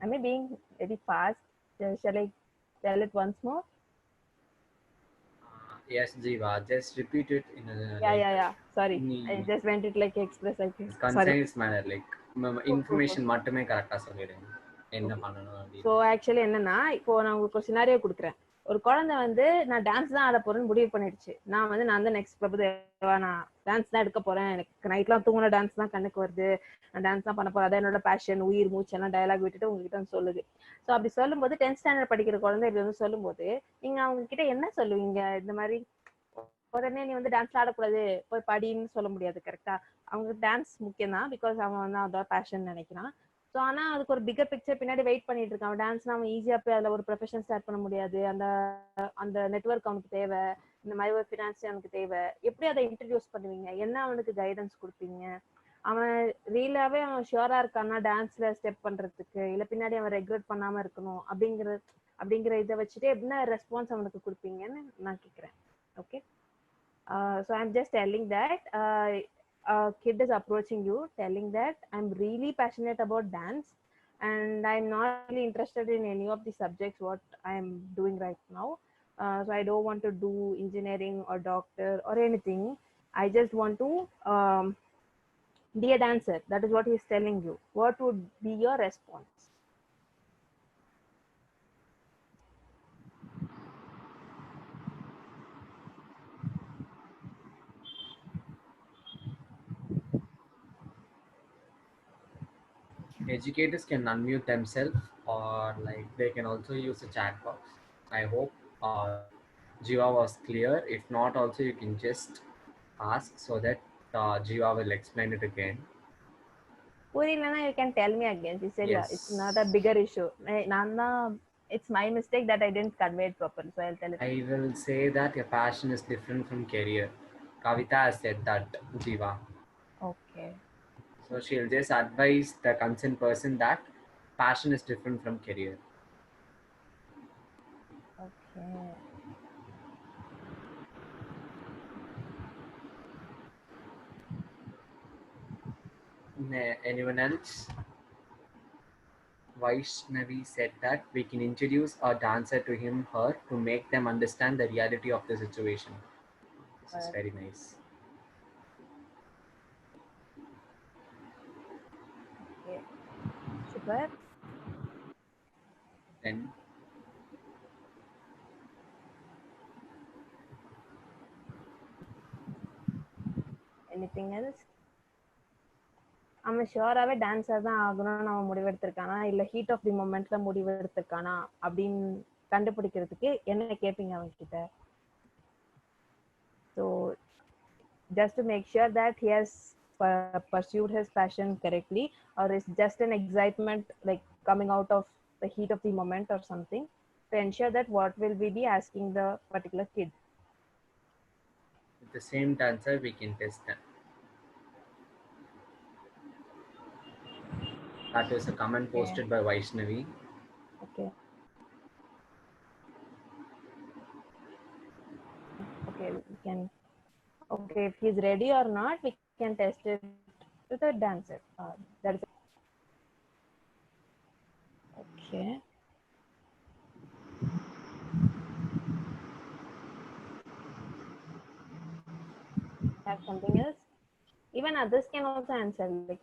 Speaker 1: Am I being very fast? Shall I tell it once more?
Speaker 6: Yes, Jiva, just repeat it in a
Speaker 1: Yeah. Sorry, I
Speaker 6: in
Speaker 1: just went it like express. I think. Sorry.
Speaker 6: concise manner, like information மட்டுமே கரெக்டா சொல்லிடுங்க என்ன பண்ணணும்
Speaker 1: so
Speaker 6: அப்படின்னு.
Speaker 1: Actually என்னன்னா, இப்போ நான் உங்களுக்கு ஒரு சினாரியோ கொடுக்குறேன். ஒரு குழந்தை வந்து நான் டான்ஸ் தான் ஆட போறேன்னு முடிவு பண்ணிடுச்சு. நான் தான் நெக்ஸ்ட் பிரபுதேவா, நான் டான்ஸ் தான் எடுக்க போறேன், எனக்கு நைட்லாம் தூங்குன டான்ஸ் தான் கண்ணுக்கு வருது, நான் டான்ஸ் தான் பண்ண போறேன், அதான் என்னோட பேஷன், உயிர் மூச்சு எல்லாம் டயலாக் விட்டுட்டு உங்ககிட்ட வந்து சொல்லுது. ஸோ அப்படி சொல்லும்போது 10th ஸ்டாண்டர்ட் படிக்கிற குழந்தை இப்படி வந்து சொல்லும்போது நீங்க அவங்க கிட்ட என்ன சொல்லுவீங்க? இந்த மாதிரி உடனே நீ வந்து டான்ஸ் ஆடக்கூடாது, போய் படின்னு சொல்ல முடியாது. கரெக்டா? அவங்க டான்ஸ் முக்கியம் தான், பிகாஸ் அவன் வந்து அதோட பேஷன் நினைக்கிறான். ஸோ ஆனால் அதுக்கு ஒரு பிகர் பிக்சர் பின்னாடி வெயிட் பண்ணிட்டு இருக்கான். டான்ஸ்னா அவன் ஈஸியாக போய் அதில் ஒரு ப்ரொஃபஷன் ஸ்டார்ட் பண்ண முடியாது. அந்த அந்த நெட்வொர்க் அவனுக்கு தேவை, இந்த மாதிரி ஒரு ஃபினான்ஸ் அவனுக்கு தேவை. எப்படி அதை இன்ட்ரடியூஸ் பண்ணுவீங்க? என்ன அவனுக்கு கைடன்ஸ் கொடுப்பீங்க? அவன் ரீலாவே அவன் ஷியோரா இருக்கான்னா டான்ஸ்ல ஸ்டெப் பண்றதுக்கு, இல்லை பின்னாடி அவன் ரெகுலேட் பண்ணாம இருக்கணும் அப்படிங்கிற இதை வச்சுட்டு என்ன ரெஸ்பான்ஸ் அவனுக்கு கொடுப்பீங்கன்னு நான் கேட்குறேன். Okay, so I'm just telling that a kid is approaching you telling that I'm really passionate about dance and I'm not really interested in any of the subjects what I'm doing right now. So I don't want to do engineering or doctor or anything. I just want to be a dancer. That is what he's telling you. What would be your response?
Speaker 6: Educators can unmute themselves, or like they can also use a chat box. I hope Jiva was clear. If not, also you can just ask so that Jiva will explain it again.
Speaker 1: புரியலன்னா you can tell me again. She said,
Speaker 6: Yes.
Speaker 1: it's not a bigger issue. நான் தான் it's my mistake that I didn't convey it properly, so I'll tell it.
Speaker 6: I will say that your passion is different from career. Kavita has said that, Jiva.
Speaker 1: Okay.
Speaker 6: So she'll just advise the concerned person that passion is different from career.
Speaker 1: Okay.
Speaker 6: Anyone else? Vaishnavi said that we can introduce a dancer to him, her, to make them understand the reality of the situation. This is
Speaker 1: But,
Speaker 6: very nice.
Speaker 1: okay. Super.
Speaker 6: Then
Speaker 1: Anything else? அவன் ஷுவராகவே dancer தான் ஆகணும்னு அவன் முடிவெடுத்திருக்கானா இல்லை heat of the மொமெண்ட்ல முடிவெடுத்திருக்கானா அப்படின்னு கண்டுபிடிக்கிறதுக்கு என்ன கேட்பீங்க அவன் கிட்ட? So just to make sure that he has pursued his passion correctly, or is just an excitement like coming out of the heat of the moment or something, to ensure that what will we be asking the particular kid.
Speaker 6: with the same dancer, we can test them. That is a comment posted by Vaishnavi.
Speaker 1: Okay. Okay, we can. Okay, if he's ready or not, we can test it with a dancer. That is okay. Have something else? Even others can also answer, like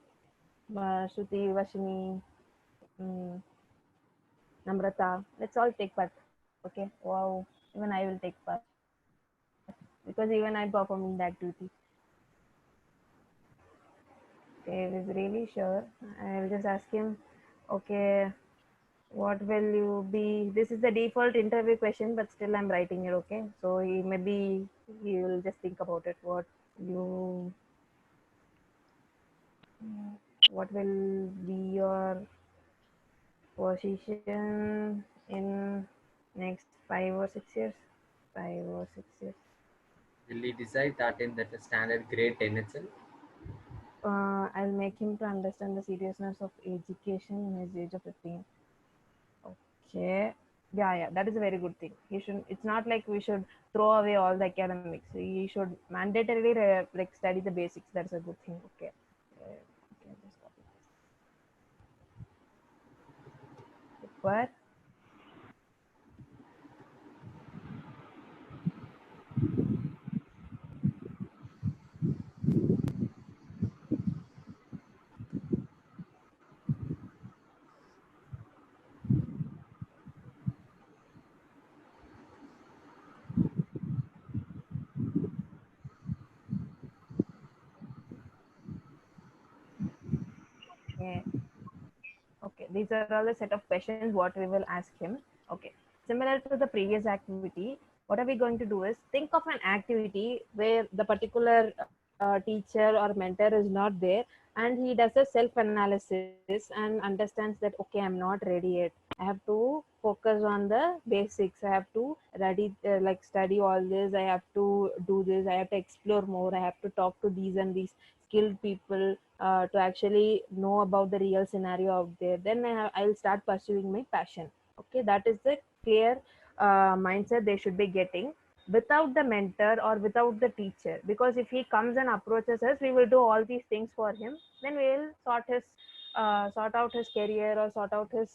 Speaker 1: Shruti, Vashini, Namrata. Let's all take part. Okay. Wow. Even I will take part because even I'm performing that duty. Okay, if he's really sure, I'll just ask him. Okay, what will you be? This is the default interview question, but still I'm writing it. Okay, so he will just think about it. What will be your position in next 5 or 6 years? 5 or 6 years.
Speaker 6: Will he decide that in that standard grade 10 itself?
Speaker 1: I'll make him to understand the seriousness of education in his age of 15. Okay. Yeah, that is a very good thing. He should. It's not like we should throw away all the academics. He should mandatorily like study the basics. That's a good thing. Okay. Okay. Just copy this. Super. Okay. Okay, these are all the set of questions what we will ask him. Okay, similar to the previous activity, what are we going to do is think of an activity where the particular teacher or mentor is not there, and he does a self-analysis and understands that okay, I'm not ready yet. I have to focus on the basics. I have to like study all this. I have to do this. I have to explore more. I have to talk to these and these skilled people to actually know about the real scenario out there. Then I'll start pursuing my passion. Okay, that is the clear mindset they should be getting without the mentor or without the teacher. Because if he comes and approaches us, we will do all these things for him. Then we will sort out his career or sort out his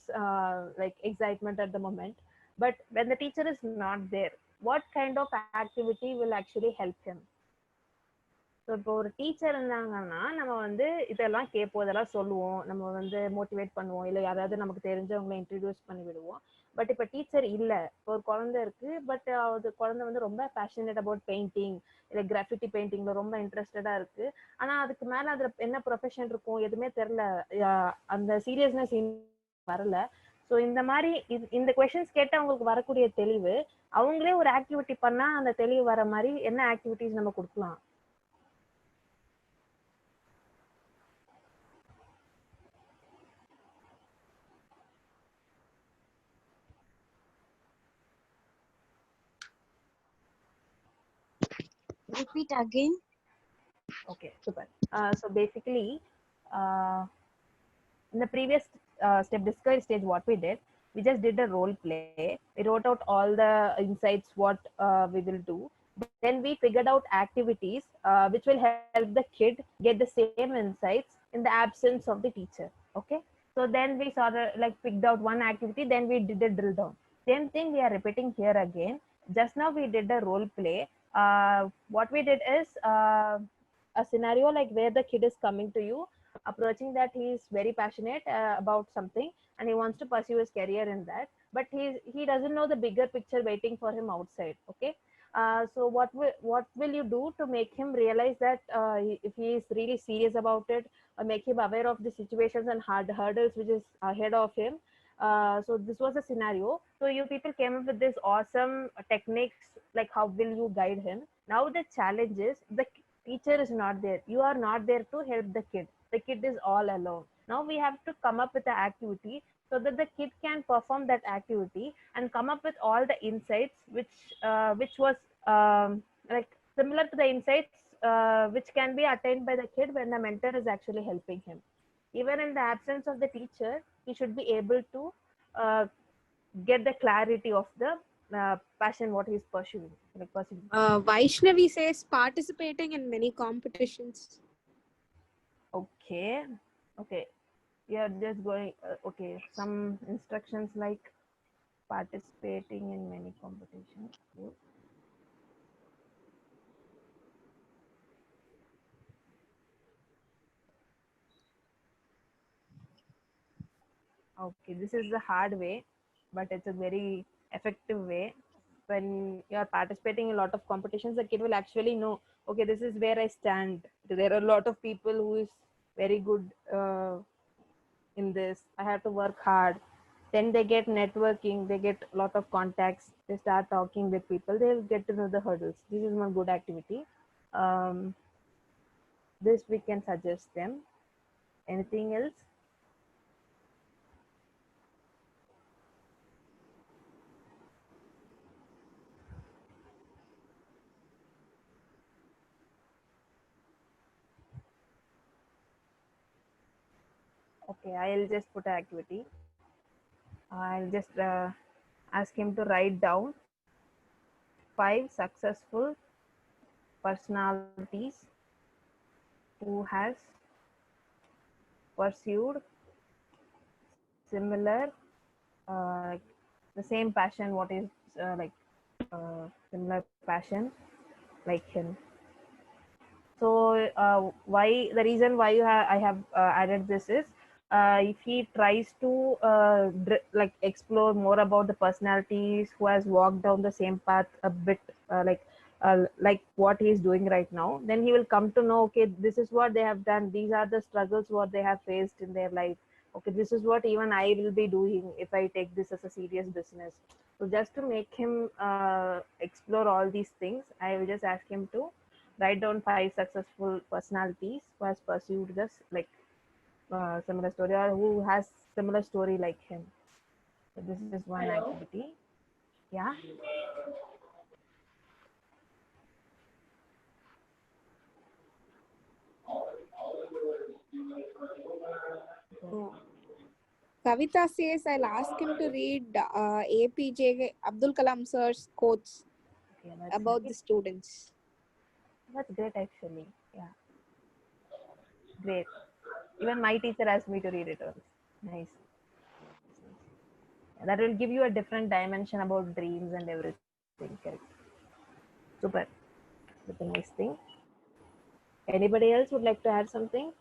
Speaker 1: like excitement at the moment. But when the teacher is not there, what kind of activity will actually help him? So இப்போ ஒரு teacher இருந்தாங்கன்னா நம்ம வந்து இதெல்லாம் கேட்போம், இதெல்லாம் சொல்லுவோம், நம்ம வந்து மோட்டிவேட் பண்ணுவோம், இல்லை யாராவது நமக்கு தெரிஞ்சவங்களை இன்ட்ரடியூஸ் பண்ணி விடுவோம். பட் இப்போ டீச்சர் இல்லை, இப்போ ஒரு குழந்தை இருக்கு, பட் அது குழந்தை வந்து ரொம்ப பேஷனேட் அபவுட் பெயிண்டிங், இல்லை கிராஃபிட்டி பெயிண்டிங்ல ரொம்ப இன்ட்ரெஸ்டடா இருக்கு. ஆனா அதுக்கு மேல அதுல என்ன ப்ரொஃபஷன் இருக்கும் எதுவுமே தெரியல, அந்த சீரியஸ்னஸ் வரல. ஸோ இந்த மாதிரி இந்த கொஸ்டின்ஸ் கேட்டு அவங்களுக்கு வரக்கூடிய தெளிவு, அவங்களே ஒரு ஆக்டிவிட்டி பண்ணா அந்த தெளிவு வர மாதிரி என்ன ஆக்டிவிட்டிஸ் நம்ம கொடுக்கலாம்?
Speaker 2: Repeat again.
Speaker 1: Okay, super. So basically, uh, in the previous step discovery stage, what we did, we just did a role play. We wrote out all the insights what we will do. Then we figured out activities which will help the kid get the same insights in the absence of the teacher. Okay, so then we sort of like picked out one activity, then we did a drill down. Same thing we are repeating here again. Just now we did a role play. What we did is a scenario like where the kid is coming to you, approaching that he is very passionate about something and he wants to pursue his career in that, but he doesn't know the bigger picture waiting for him outside. Okay, so what will you do to make him realize that if he is really serious about it, or make him aware of the situations and hard hurdles which is ahead of him. So this was a scenario, so you people came up with this awesome techniques, like how will you guide him. Now the challenge is the teacher is not there, you are not there to help the kid is all alone. Now we have to come up with an activity so that the kid can perform that activity and come up with all the insights which was like similar to the insights which can be attained by the kid when the mentor is actually helping him. Even in the absence of the teacher, he should be able to uh, get the clarity of the passion what he's pursuing, like pursuing.
Speaker 5: Vaishnavi says participating in many competitions.
Speaker 1: Okay, okay, you're just going okay, some instructions like participating in many competitions. Good. Okay, this is the hard way, but it's a very effective way. When you are participating in a lot of competitions, the kid will actually know, okay, this is where I stand. There are a lot of people who is very good in this. I have to work hard. Then they get networking, they get a lot of contacts, they start talking with people, they'll get to know the hurdles. This is one good activity. Um, this we can suggest them. Anything else? Okay, I'll just put an activity. I'll just ask him to write down 5 successful personalities who has pursued similar like the same passion what is like similar passion like him. So why the reason why I have added this is if he tries to like explore more about the personalities who has walked down the same path a bit like what he is doing right now, then he will come to know, okay, this is what they have done, these are the struggles what they have faced in their life. Okay, this is what even I will be doing if I take this as a serious business. So just to make him explore all these things, I will just ask him to write down 5 successful personalities who has pursued this like similar story or who has similar story like him. So this is one
Speaker 3: Hello.
Speaker 1: activity. Yeah.
Speaker 5: Oh. Kavita says I'll ask him to read APJ Abdul Kalam sir's quotes
Speaker 1: Okay, that's
Speaker 5: about the
Speaker 1: nice.
Speaker 5: students.
Speaker 1: That's great actually. Yeah, great. Even my teacher asked me to read it once. Nice. That will give you a different dimension about dreams and everything. Correct. Super. That's a nice thing. Anybody else would like to add something?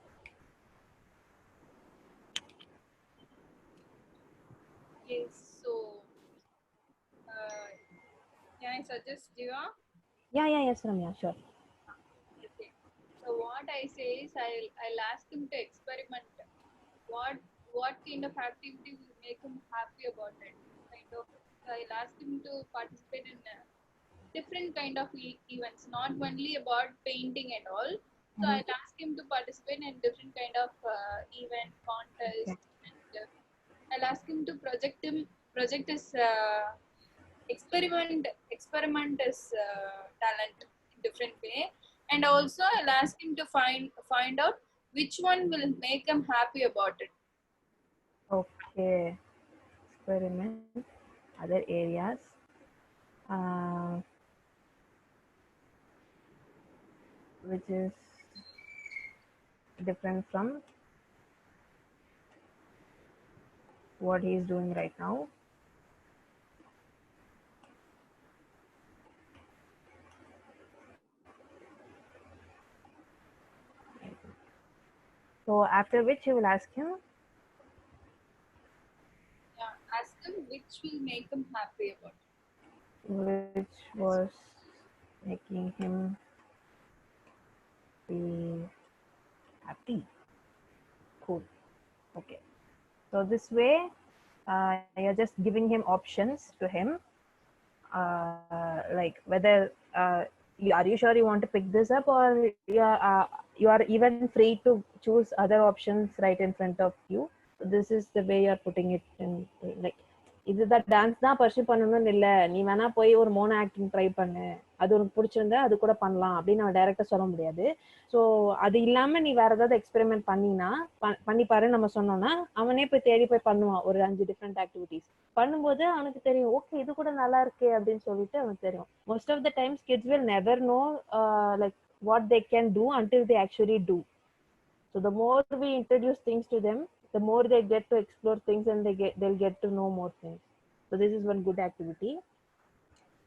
Speaker 4: Yes, so can I suggest Jiva?
Speaker 1: Yeah, yes, Ramya, sure.
Speaker 4: Okay. So what I say is I'll ask him to experiment. What what kind of activity will make him happy about it? Kind of. So I'll ask him to participate in different kind of events, not only about painting and all. So
Speaker 1: Mhm.
Speaker 4: I'll ask him to participate in different kind of event
Speaker 1: Okay.
Speaker 4: contest, and I'll ask him to project his experiment his talent different way. And also I'll ask him to find out which one will make him happy about it.
Speaker 1: Okay. Experiment other areas. Uh, which is different from what he is doing right now. So after which you will ask him,
Speaker 4: Yeah, ask him which will make him happy about it.
Speaker 1: which was making him be happy. Cool. Okay. So this way, you're just giving him options to him, like whether are you sure you want to pick this up, or you are even free to choose other options right in front of you. So this is the way you're putting it in, like இதுதான் dance தான் pursue பண்ணணும்னு இல்லை, நீ வேணா போய் ஒரு mono acting try பண்ணு, அது உனக்கு பிடிச்சிருந்தா அது கூட பண்ணலாம் அப்படின்னு நம்ம டைரக்டா சொல்ல முடியாது. ஸோ அது இல்லாம நீ வேற ஏதாவது எக்ஸ்பெரிமெண்ட் பண்ணினா பண்ணி பாருன்னு நம்ம சொன்னோம்னா அவனே போய் தேடி போய் பண்ணுவான் ஒரு 5 டிஃப்ரெண்ட் ஆக்டிவிட்டிஸ். பண்ணும்போது அவனுக்கு தெரியும், ஓகே இது கூட நல்லா இருக்கு அப்படின்னு சொல்லிட்டு அவனுக்கு தெரியும். Most of the times kids will never know like what they can do until they actually do. So the more we introduce things to them, the more they get to explore things and they'll get to know more things. So this is one good activity.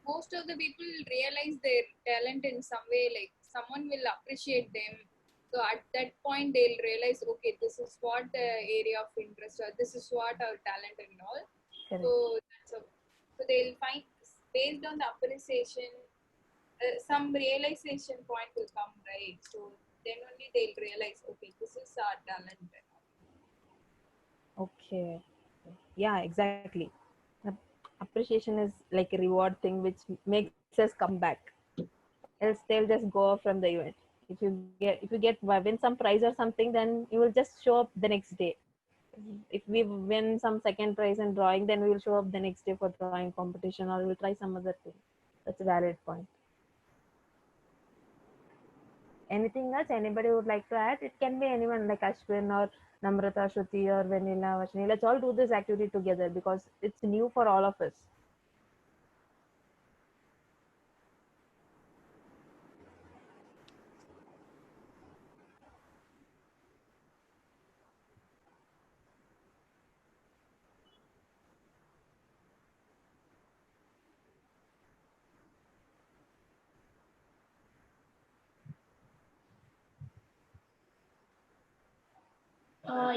Speaker 4: Most of the people realize their talent in some way, like someone will appreciate them. So at that point they'll realize, okay, this is what the area of interest, or this is what our talent and all.
Speaker 1: Correct.
Speaker 4: So they'll find, based on the appreciation, some realization point will come, right? So then only they'll realize, okay, this is our talent.
Speaker 1: Okay. Yeah, exactly. Appreciation is like a reward thing which makes us come back. Else they'll just go off from the event. If you get win some prize or something, then you will just show up the next day. If we win some second prize in drawing, then we will show up the next day for drawing competition, or we will try some other thing. That's a valid point. Anything else anybody would like to add? It can be anyone like Ashwin or Namrata, Shruti or Vanilla, Vashni. Let's all do this activity together because it's new for all of us.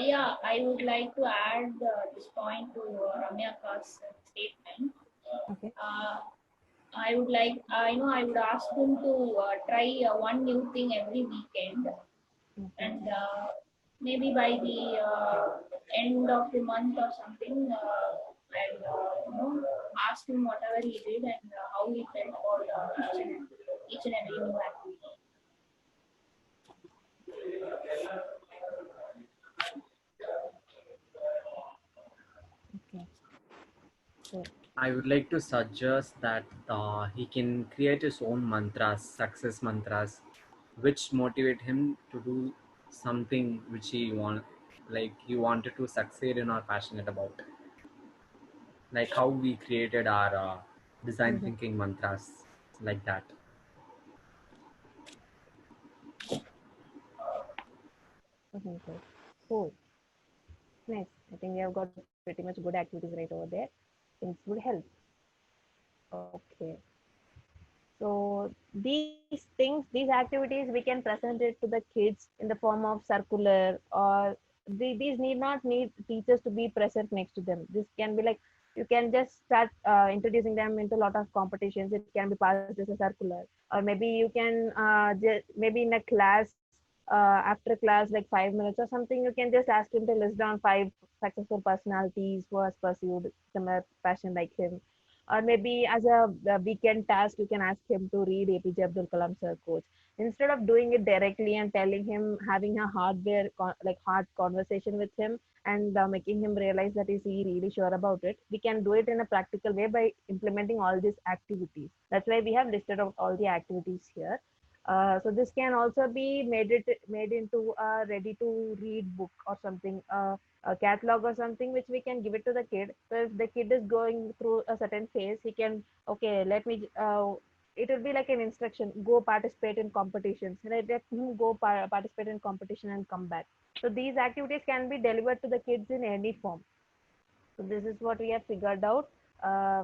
Speaker 3: Yeah, I would like to add this point to Ramyaka's statement.
Speaker 1: Okay.
Speaker 3: I would like, I would ask them to try one new thing every weekend, and maybe by the end of the month or something, I'll ask him whatever he did and how he felt about each and every new activity.
Speaker 1: Okay. So
Speaker 6: I would like to suggest that he can create his own mantras, success mantras, which motivate him to do something which he wanted to succeed in or passionate about. Like how we created our design thinking mantras, like that.
Speaker 1: okay, good. Cool. Nice. I think we have got pretty much good activities right over there. Things would help. Okay. So these things, these activities, we can present it to the kids in the form of circular, or these need teachers to be present next to them. This can be like, you can just start introducing them into a lot of competitions. It can be passed as a circular, or maybe you can maybe in a class, after class like 5 minutes or something, you can just ask him to list down 5 successful personalities who has pursued similar passion like him. Or maybe as a weekend task, you can ask him to read APJ Abdul Kalam sir quotes. instead of doing it directly and telling him, having a hard conversation with him, and making him realize that is he really sure about it, we can do it in a practical way by implementing all these activities. That's why we have listed out all the activities here. So this can also be made into a ready to read book or something, a catalog or something, which we can give it to the kid. So if the kid is going through a certain phase, he can, okay, let me it will be like an instruction, go participate in competitions, let him go participate in competition and come back. So these activities can be delivered to the kids in any form. So this is what we have figured out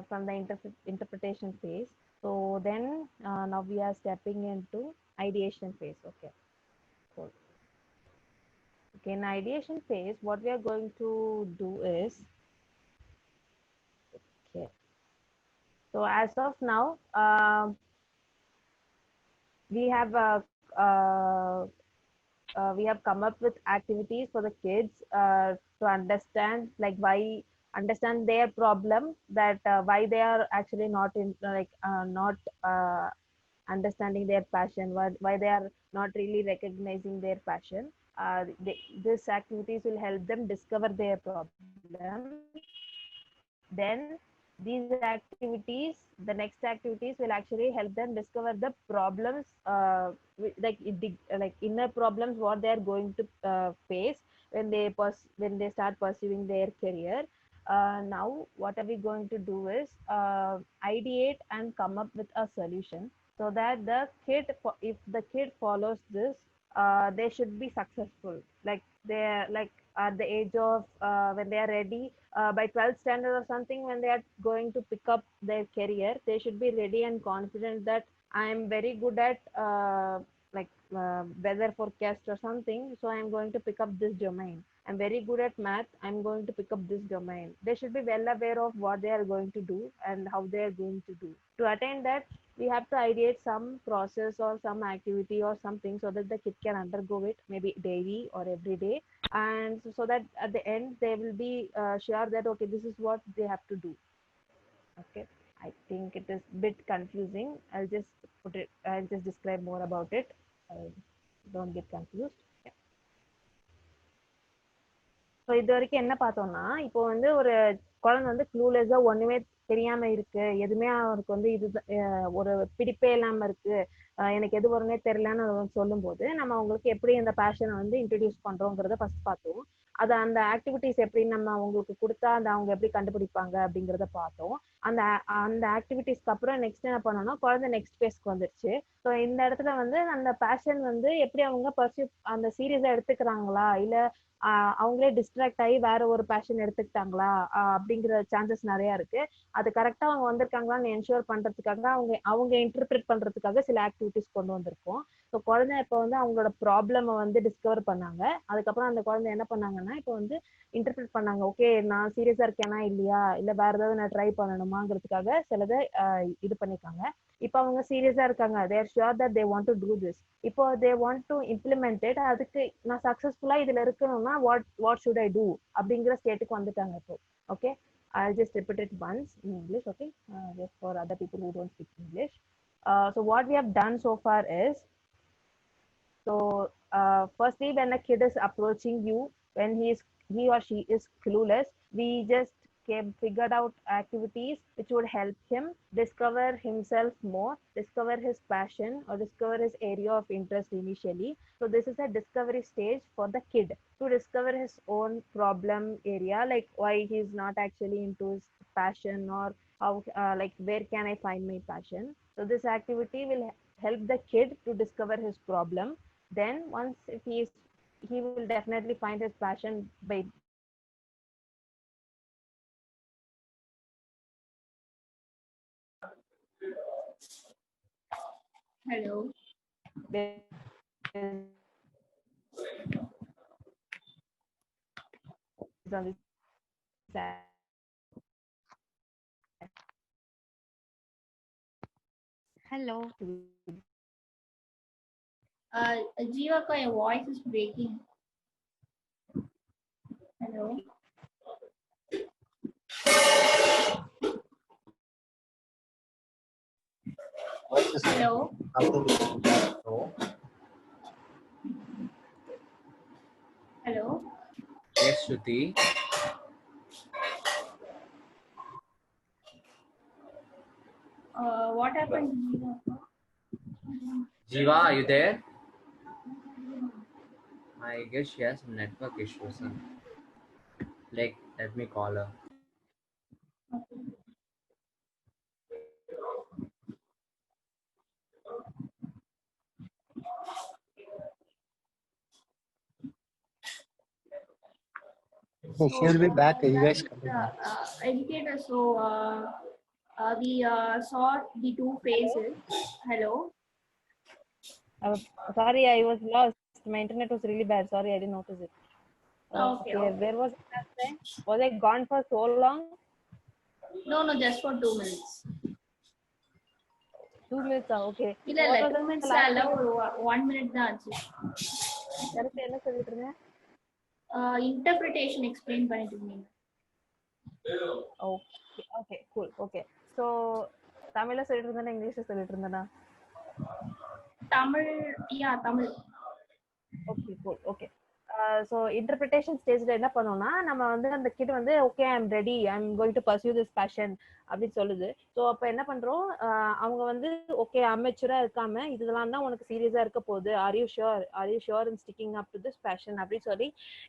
Speaker 1: from the interpretation phase. So then now we are stepping into ideation phase. Okay, cool. Okay, in ideation phase, what we are going to do is, okay, so as of now, we have we have come up with activities for the kids to understand, like, why, understand their problem, that why they are actually not in, not understanding their passion, why they are not really recognizing their passion. These activities will help them discover their problem. Then these activities, the next activities will actually help them discover the problems, like inner problems, what they are going to face when when they start pursuing their career. Now what are we going to do is ideate and come up with a solution, so that if the kid follows this, they should be successful. Like they're like at the age of when they are ready, by 12th standard or something, when they are going to pick up their career, they should be ready and confident that I am very good at weather forecast or something, so I am going to pick up this domain. I'm very good at math, I'm going to pick up this domain. They should be well aware of what they are going to do and how they are going to do. To attain that, we have to ideate some process or some activity or something, so that the kid can undergo it, maybe daily or every day, and so that at the end they will be sure that, okay, this is what they have to do. Okay, I think it is bit confusing. I'll just describe more about it. Don't get confused. Yeah. So இது வரைக்கும் என்ன பார்த்தோம்னா, இப்போ வந்து ஒரு குழந்தை வந்து க்ளூலெஸ்ஸா ஒண்ணுமே தெரியாம இருக்கு, எதுவுமே அவருக்கு வந்து இது ஒரு பிடிப்பே இல்லாம இருக்கு, எனக்கு எது வரும்னே தெரியலன்னு சொல்லும் போது, நம்ம அவங்களுக்கு எப்படி அந்த பேஷனை வந்து இன்ட்ரடியூஸ் பண்றோங்கிறத ஃபர்ஸ்ட் பார்த்தோம். அது அந்த ஆக்டிவிட்டிஸ் எப்படி நம்ம அவங்களுக்கு கொடுத்தா அந்த அவங்க எப்படி கண்டுபிடிப்பாங்க அப்படிங்கிறத பார்த்தோம். அந்த அந்த ஆக்டிவிட்டிஸ்க்கு அப்புறம் நெக்ஸ்ட் என்ன பண்ணோம்னா, குழந்தை நெக்ஸ்ட் பேஸ்க்கு வந்துருச்சு. ஸோ இந்த இடத்துல வந்து அந்த பேஷன் வந்து எப்படி அவங்க பர்சியூ அந்த சீரியஸா எடுத்துக்கிறாங்களா, இல்ல அவங்களே டிஸ்ட்ராக்ட் ஆகி வேற ஒரு பேஷன் எடுத்துக்கிட்டாங்களா அப்படிங்கிற சான்சஸ் நிறைய இருக்கு. அது கரெக்டா அவங்க வந்திருக்காங்களான்னு என்ஷூர் பண்றதுக்காக அவங்க அவங்க இன்டர்பிரேட் பண்றதுக்காக சில ஆக்டிவிட்டிஸ் கொண்டு வந்திருக்கோம். ஸோ குழந்தை இப்போ வந்து அவங்களோட ப்ராப்ளமை வந்து டிஸ்கவர் பண்ணாங்க. அதுக்கப்புறம் அந்த குழந்தை என்ன பண்ணாங்கன்னா, இப்போ வந்து இன்டர்பிரேட் பண்ணாங்க, ஓகே நான் சீரியஸா இருக்கேனா இல்லையா, இல்ல வேற ஏதாவது நான் ட்ரை பண்ணணுமாங்கிறதுக்காக சிலதை இது பண்ணிருக்காங்க. இப்போ அவங்க சீரியஸா இருக்காங்க, they're sure that they want to do this. இப்போ they want to implement it. அதுக்கு நான் சக்சஸ்ஃபுல்லா இதுல இருக்கணும்னா வாட் ஷுட் ஐ டூ அப்படிங்கிற ஸ்டேட்டுக்கு வந்துட்டாங்க இப்போ. Okay, I'll just repeat it once in English, okay? Just for other people who don't speak English. So what we have done so far is, so firstly, when a kid is approaching you, when he or she is clueless, we just figured out activities which would help him discover himself more, discover his passion, or discover his area of interest initially. So this is a discovery stage for the kid to discover his own problem area, like why he's not actually into his passion, or how like where can I find my passion. So this activity will help the kid to discover his problem. Then once if he will definitely find his passion by
Speaker 3: Hello.
Speaker 1: on this
Speaker 2: Hello.
Speaker 3: Jiva, your voice is breaking. Hello. Hello.
Speaker 6: So,
Speaker 3: Hello.
Speaker 6: yes, Shruti.
Speaker 3: What happened?
Speaker 6: Jiva, are you there? I guess she has some network issues. Like, let me call her.
Speaker 7: She'll be back. You guys
Speaker 3: Educator. So we saw the two phases. Hello.
Speaker 1: Sorry, I was lost. My internet was really bad. Sorry, I didn't notice it.
Speaker 3: Okay.
Speaker 1: Okay, where was I last time? Was I gone for so long?
Speaker 3: No, just for 2 minutes.
Speaker 1: 2 minutes. Okay.
Speaker 3: இல்ல
Speaker 1: So
Speaker 3: இல்ல
Speaker 1: what was
Speaker 3: 2 minutes
Speaker 1: the last
Speaker 3: இல்ல
Speaker 1: thing?
Speaker 3: ஒரு 1 minute தான் ஆச்சு.
Speaker 1: கடைசி என்ன சொல்லிட்டு இருந்தேன்?
Speaker 3: Interpretation explain பண்ணிட்டு இருந்தீங்க.
Speaker 1: Okay, cool. Okay. So தமிழ்ல சொல்லிட்டு இருந்தேனா இங்கிலீஷ்ல சொல்லிட்டு இருந்தேனா?
Speaker 3: Tamil. Tamil.
Speaker 1: Okay, cool. Okay. So interpretation stageல என்ன பண்ணோம்னா நம்ம வந்து அந்த கிட் வந்து okay I am ready I am going to pursue this passion அப்படின்னு சொல்லுது. ஸோ அப்போ என்ன பண்றோம், அவங்க வந்து ஓகே அமெச்சூரா இருக்காம இதெல்லாம் தான் உனக்கு சீரியஸா இருக்க போகுது, are you sure in sticking up to this passion அப்படின்னு சொல்லி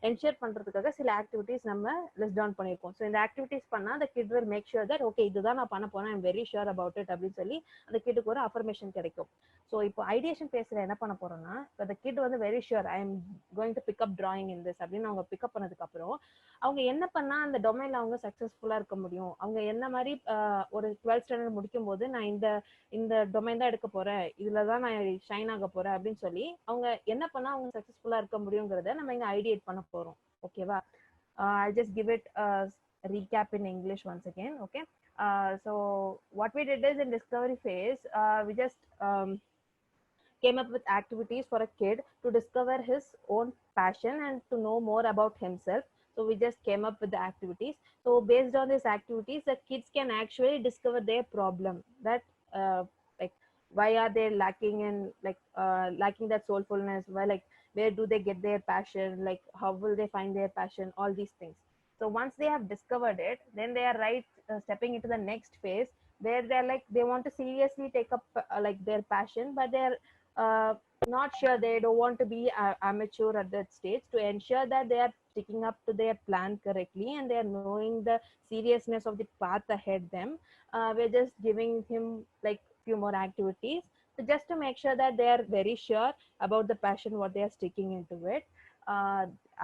Speaker 1: என்ஷூர் பண்றதுக்காக சில ஆக்டிவிட்டிஸ் நம்ம லிஸ்ட் டவுன் பண்ணியிருக்கோம். ஸோ இந்த ஆக்டிவிட்டிஸ் பண்ணா அந்த kid will make sure that okay இதுதான் நான் பண்ண போறேன், I am very sure about it அப்படின்னு சொல்லி அந்த கிட்டுக்கு ஒரு அஃபர்மேஷன் கிடைக்கும். ஸோ இப்போ ஐடியேஷன் பேஸ்ல என்ன பண்ண போறோம்னா, அந்த கிட் வந்து very sure I am going to pick up drawing in this அப்படின்னு அவங்க பிக்கப் பண்ணதுக்கு அப்புறம் அவங்க என்ன பண்ணா அந்த டொமைன்ல அவங்க சக்சஸ்ஃபுல்லா இருக்க முடியும், அவங்க என்ன மாதிரி ஒரு 12th ஸ்டாண்டர்ட் முடிக்கும் போது நான் இந்த இந்த டொமைன் தான் எடுக்க போறேன், இதுலதான் நான் ஷைன் ஆக போறேன் அப்படின்னு சொல்லி அவங்க என்ன பண்ணா அவங்க சக்சஸ்ஃபுல்லா இருக்க முடியுங்கிறத நம்ம இங்க ஐடியேட் பண்ண போறோம். ஓகேவா? I'll just give it a recap in English once again. Okay. So what we did is in discovery phase, we just came up with activities for a kid to discover his own passion and to know more about himself. So we just came up with the activities. So based on these activities, the kids can actually discover their problem, that like why are they lacking in lacking that soulfulness, why, like where do they get their passion, like how will they find their passion, all these things. So once they have discovered it, then they are stepping into the next phase where they're like they want to seriously take up like their passion, but they're uh, not sure, they don't want to be amateur at that stage. To ensure that they are sticking up to their plan correctly and they are knowing the seriousness of the path ahead them, we're just giving him like few more activities, so just to make sure that they are very sure about the passion what they are sticking into it.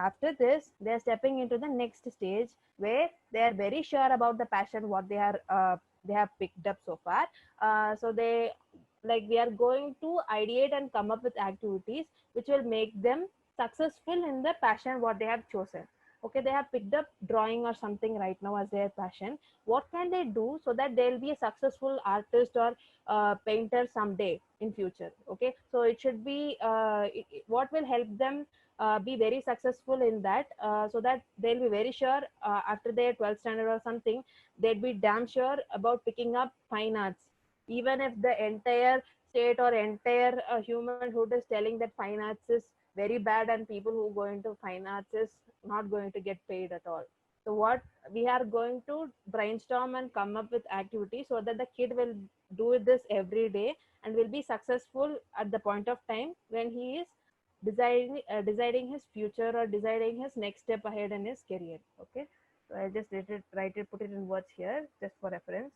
Speaker 1: After this they're stepping into the next stage where they are very sure about the passion what they have picked up so far. So they like we are going to ideate and come up with activities which will make them successful in the passion what they have chosen. Okay, they have picked up drawing or something right now as their passion. What can they do so that they'll be a successful artist or painter someday in future? Okay, so it should be what will help them be very successful in that, so that they'll be very sure after their 12th standard or something, they'd be damn sure about picking up fine arts, even if the entire state or entire humanhood is telling that fine arts is very bad and people who go into fine arts is not going to get paid at all. So what we are going to brainstorm and come up with activities so that the kid will do this every day and will be successful at the point of time when he is deciding his future or deciding his next step ahead in his career. Okay, so I just put it in words here just for reference.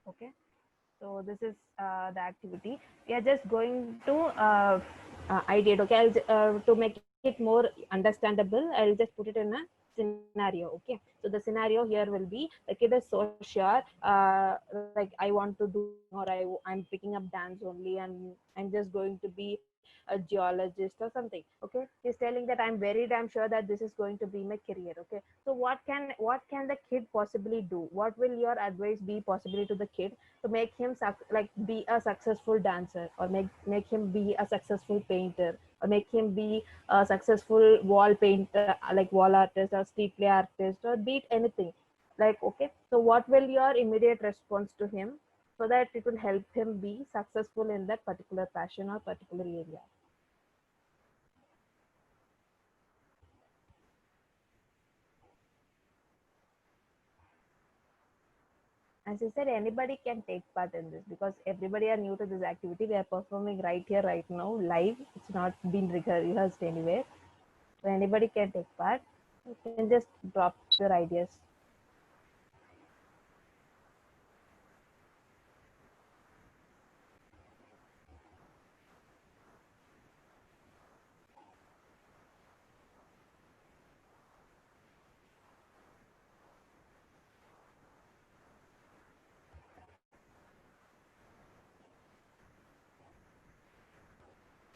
Speaker 1: Okay, so this is the activity. We are just going to I did. Okay, to make it more understandable, I'll just put it in a scenario. Okay, so the scenario here will be the kid is so sure, like I want to do something, or I'm picking up dance only, and I'm just going to be a geologist or something. Okay, he's telling that I'm very damn sure that this is going to be my career. Okay, so what can the kid possibly do? What will your advice be possibly to the kid to make him like be a successful dancer, or make him be a successful painter, or make him be a successful wall painter, like wall artist or street play artist, or be it anything? Like, okay, so what will your immediate response to him, so that it will help him be successful in that particular passion or particular area? As I said, anybody can take part in this, because everybody are new to this activity. We are performing right here, right now, live. It's not been rehearsed anywhere. So anybody can take part. You can just drop your ideas.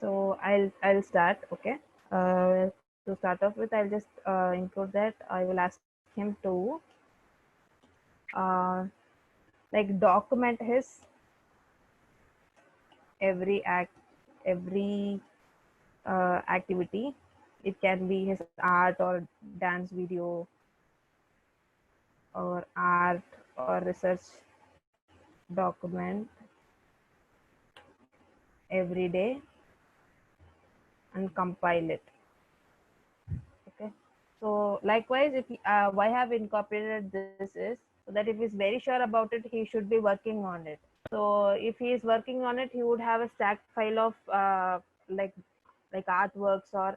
Speaker 1: So I'll start. Okay. To start off with, I'll just include that I will ask him to uh, like document his every act, every activity. It can be his art or dance video, or art or research document every day and compile it. Okay. So likewise, if why I have incorporated this is so that if he's very sure about it, he should be working on it. So if he is working on it, he would have a stacked file of like artworks or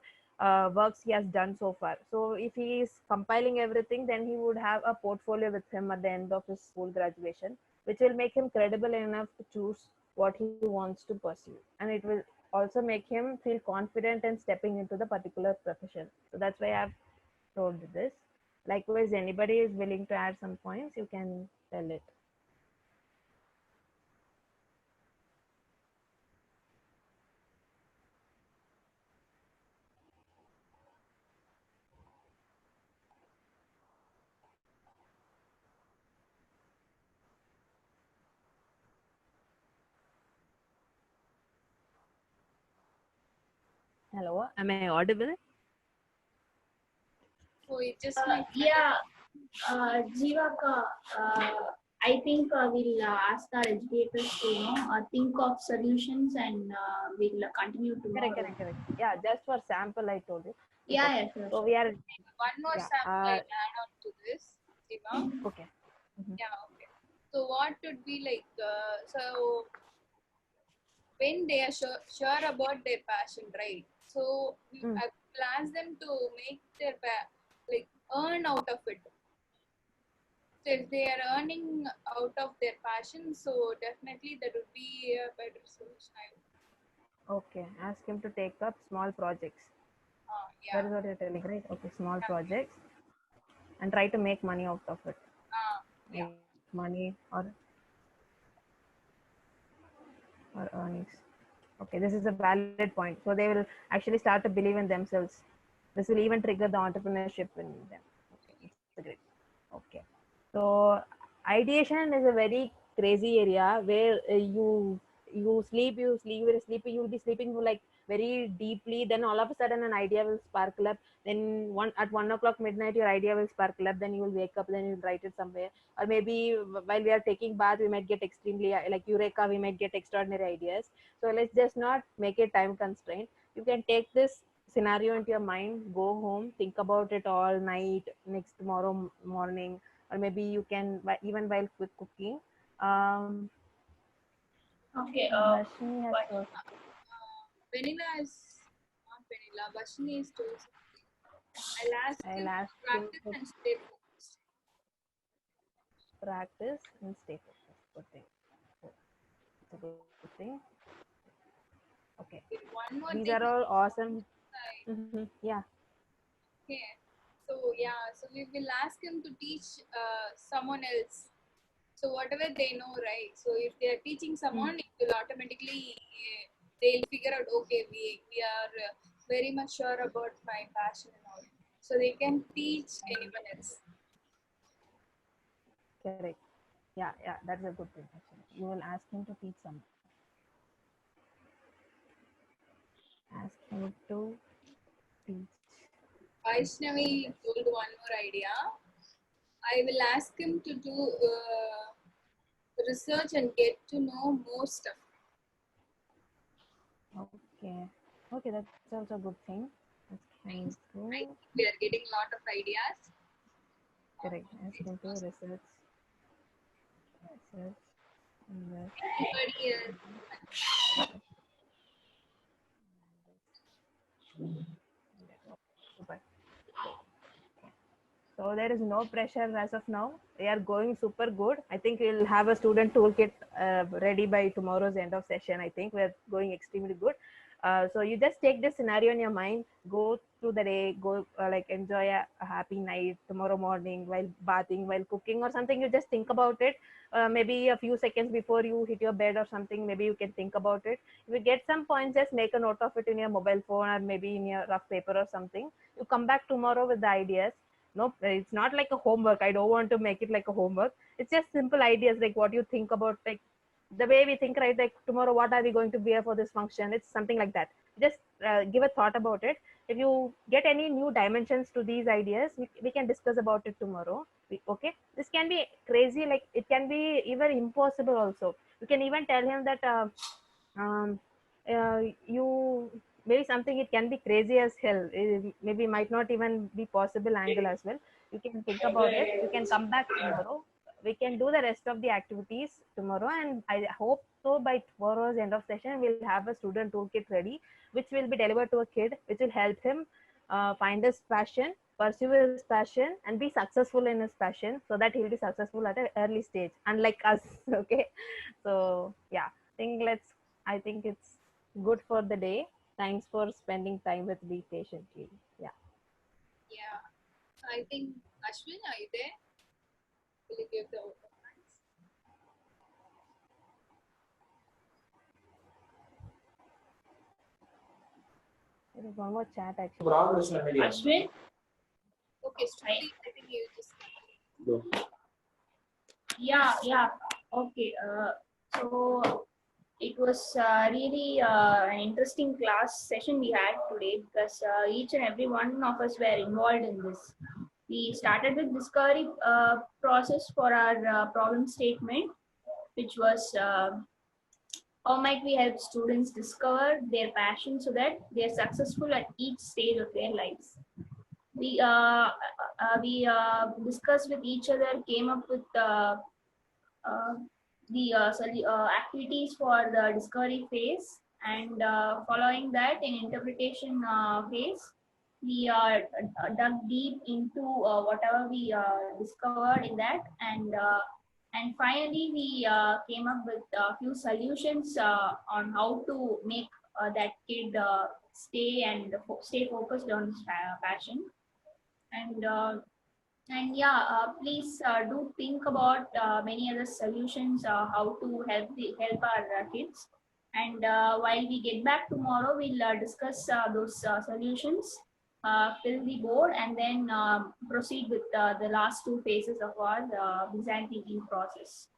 Speaker 1: works he has done so far. So if he is compiling everything, then he would have a portfolio with him at the end of his school graduation, which will make him credible enough to choose what he wants to pursue, and it will also make him feel confident in stepping into the particular profession. So that's why I've told this. Likewise, anybody is willing to add some points, you can tell it. Hello, am I audible?
Speaker 4: So it's just my
Speaker 3: Yeah, Jivaka, I think we'll ask our educators to think of solutions, and we'll continue
Speaker 1: Correct,
Speaker 3: tomorrow.
Speaker 1: correct, correct. Yeah, just for sample, I told you. It's
Speaker 3: Yeah,
Speaker 1: okay.
Speaker 3: yeah, sure,
Speaker 1: So
Speaker 3: sure.
Speaker 1: we are,
Speaker 4: one more
Speaker 1: yeah,
Speaker 4: sample I'll add on to this, Siva.
Speaker 1: okay. Mhm.
Speaker 4: Yeah, okay. So what would be like, so when they are sure about their passion, right? So
Speaker 1: Mm.
Speaker 4: I will ask them to make their like earn out of it. So if they are earning out of their passion, so definitely that would be a better solution.
Speaker 1: Okay, ask him to take up small projects. That
Speaker 4: Yeah,
Speaker 1: is what you're telling, right? Okay, small
Speaker 4: yeah,
Speaker 1: projects and try to make money out of it.
Speaker 4: yeah.
Speaker 1: Make money or earnings. Okay, this is a valid point. So they will actually start to believe in themselves. This will even trigger the entrepreneurship in them. Okay, it's a great. Okay, so ideation is a very crazy area where you're sleeping, you'll be sleeping like very deeply. Then all of a sudden, an idea will sparkle up. Then at 1 o'clock midnight, your idea will sparkle up. Then you will wake up. Then you'll write it somewhere, or maybe while we are taking bath, we might get extremely like eureka. We might get extraordinary ideas. So let's just not make it time constraint. You can take this scenario into your mind, go home, think about it all night, next tomorrow morning, or maybe you can even while quick cooking. um
Speaker 3: Okay.
Speaker 1: Bashni has
Speaker 3: What?
Speaker 1: told
Speaker 4: Vanilla is not vanilla. Vashni is told something. I'll ask him
Speaker 1: I'll
Speaker 4: to
Speaker 1: ask him
Speaker 4: practice
Speaker 1: to
Speaker 4: and stay focused.
Speaker 1: practice and stay focused. Good thing. It's a good thing. Okay.
Speaker 4: Okay, one more
Speaker 1: These
Speaker 4: thing.
Speaker 1: are all awesome.
Speaker 4: I-
Speaker 1: Yeah.
Speaker 4: Okay. So yeah, so we will ask him to teach someone else. So whatever they know, right? So if they are teaching someone, it will automatically they'll figure out. Okay, we are very much sure about my passion and all. So they can teach anyone else.
Speaker 1: Correct. Yeah, that's a good thing actually. You will ask him to teach someone. Ask him to teach.
Speaker 4: Vaishnavi told one more idea. I will ask him to do research and get to know more stuff.
Speaker 1: Okay. Okay, that's also a good thing. Ask him
Speaker 4: Nice. I
Speaker 1: to
Speaker 4: think we are getting a lot of ideas.
Speaker 1: correct. Ask him to research. Research. Invest.
Speaker 4: Anybody else?
Speaker 1: Super. So there is no pressure as of now. We are going super good. I think we'll have a student toolkit ready by tomorrow's end of session. I think we're going extremely good. So you just take this scenario in your mind, go through the day, go like enjoy a happy night tomorrow morning while bathing, while cooking or something. You just think about it. Maybe a few seconds before you hit your bed or something, maybe you can think about it. If you get some points, just make a note of it in your mobile phone or maybe in your rough paper or something. You come back tomorrow with the ideas. No, it's not like a homework. I don't want to make it like a homework. It's just simple ideas like what you think about, like the way we think, right? Like tomorrow what are we going to wear for this function? It's something like that. Just give a thought about it. If you get any new dimensions to these ideas, we can discuss about it tomorrow. Okay, this can be crazy, like it can be even impossible also. You can even tell him that um, you maybe something, it can be crazy as hell. It maybe might not even be possible angle as well. You can think about it. You can come back tomorrow. We can do the rest of the activities tomorrow, and I hope so by tomorrow's end of session we'll have a student toolkit ready, which will be delivered to a kid, which will help him find his passion, pursue his passion, and be successful in his passion, so that he'll be successful at an early stage, unlike us. Okay, so yeah, I think it's good for the day. Thanks for spending time with me patiently. Yeah.
Speaker 4: Yeah. So I think Ashwin, are you there? Will you give the open mics?
Speaker 1: There is one more chat actually.
Speaker 3: Ashwin?
Speaker 4: Okay, Shruti, I think you just
Speaker 3: Yeah. Okay. So it was really an interesting class session we had today because each and every one of us were involved in this. We started with discovery process for our problem statement, which was how might we help students discover their passion so that they are successful at each stage of their lives. We discussed with each other, came up with uh, the activities for the discovery phase, and following that in interpretation phase, we dug deep into whatever we discovered in that, and finally we came up with a few solutions on how to make that kid stay focused on his passion. And yeah, please do think about many other solutions how to help our kids. And while we get back tomorrow, we'll discuss those solutions, fill the board, and then proceed with the last two phases of our design thinking process.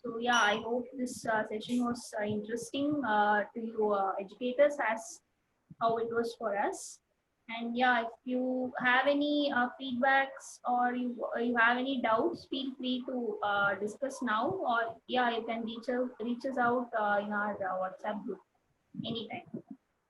Speaker 3: So yeah, I hope this session was interesting to you educators as how it was for us. And yeah, if you have any feedbacks or you have any doubts, feel free to discuss now, or yeah, you can reach us out in our WhatsApp group anytime.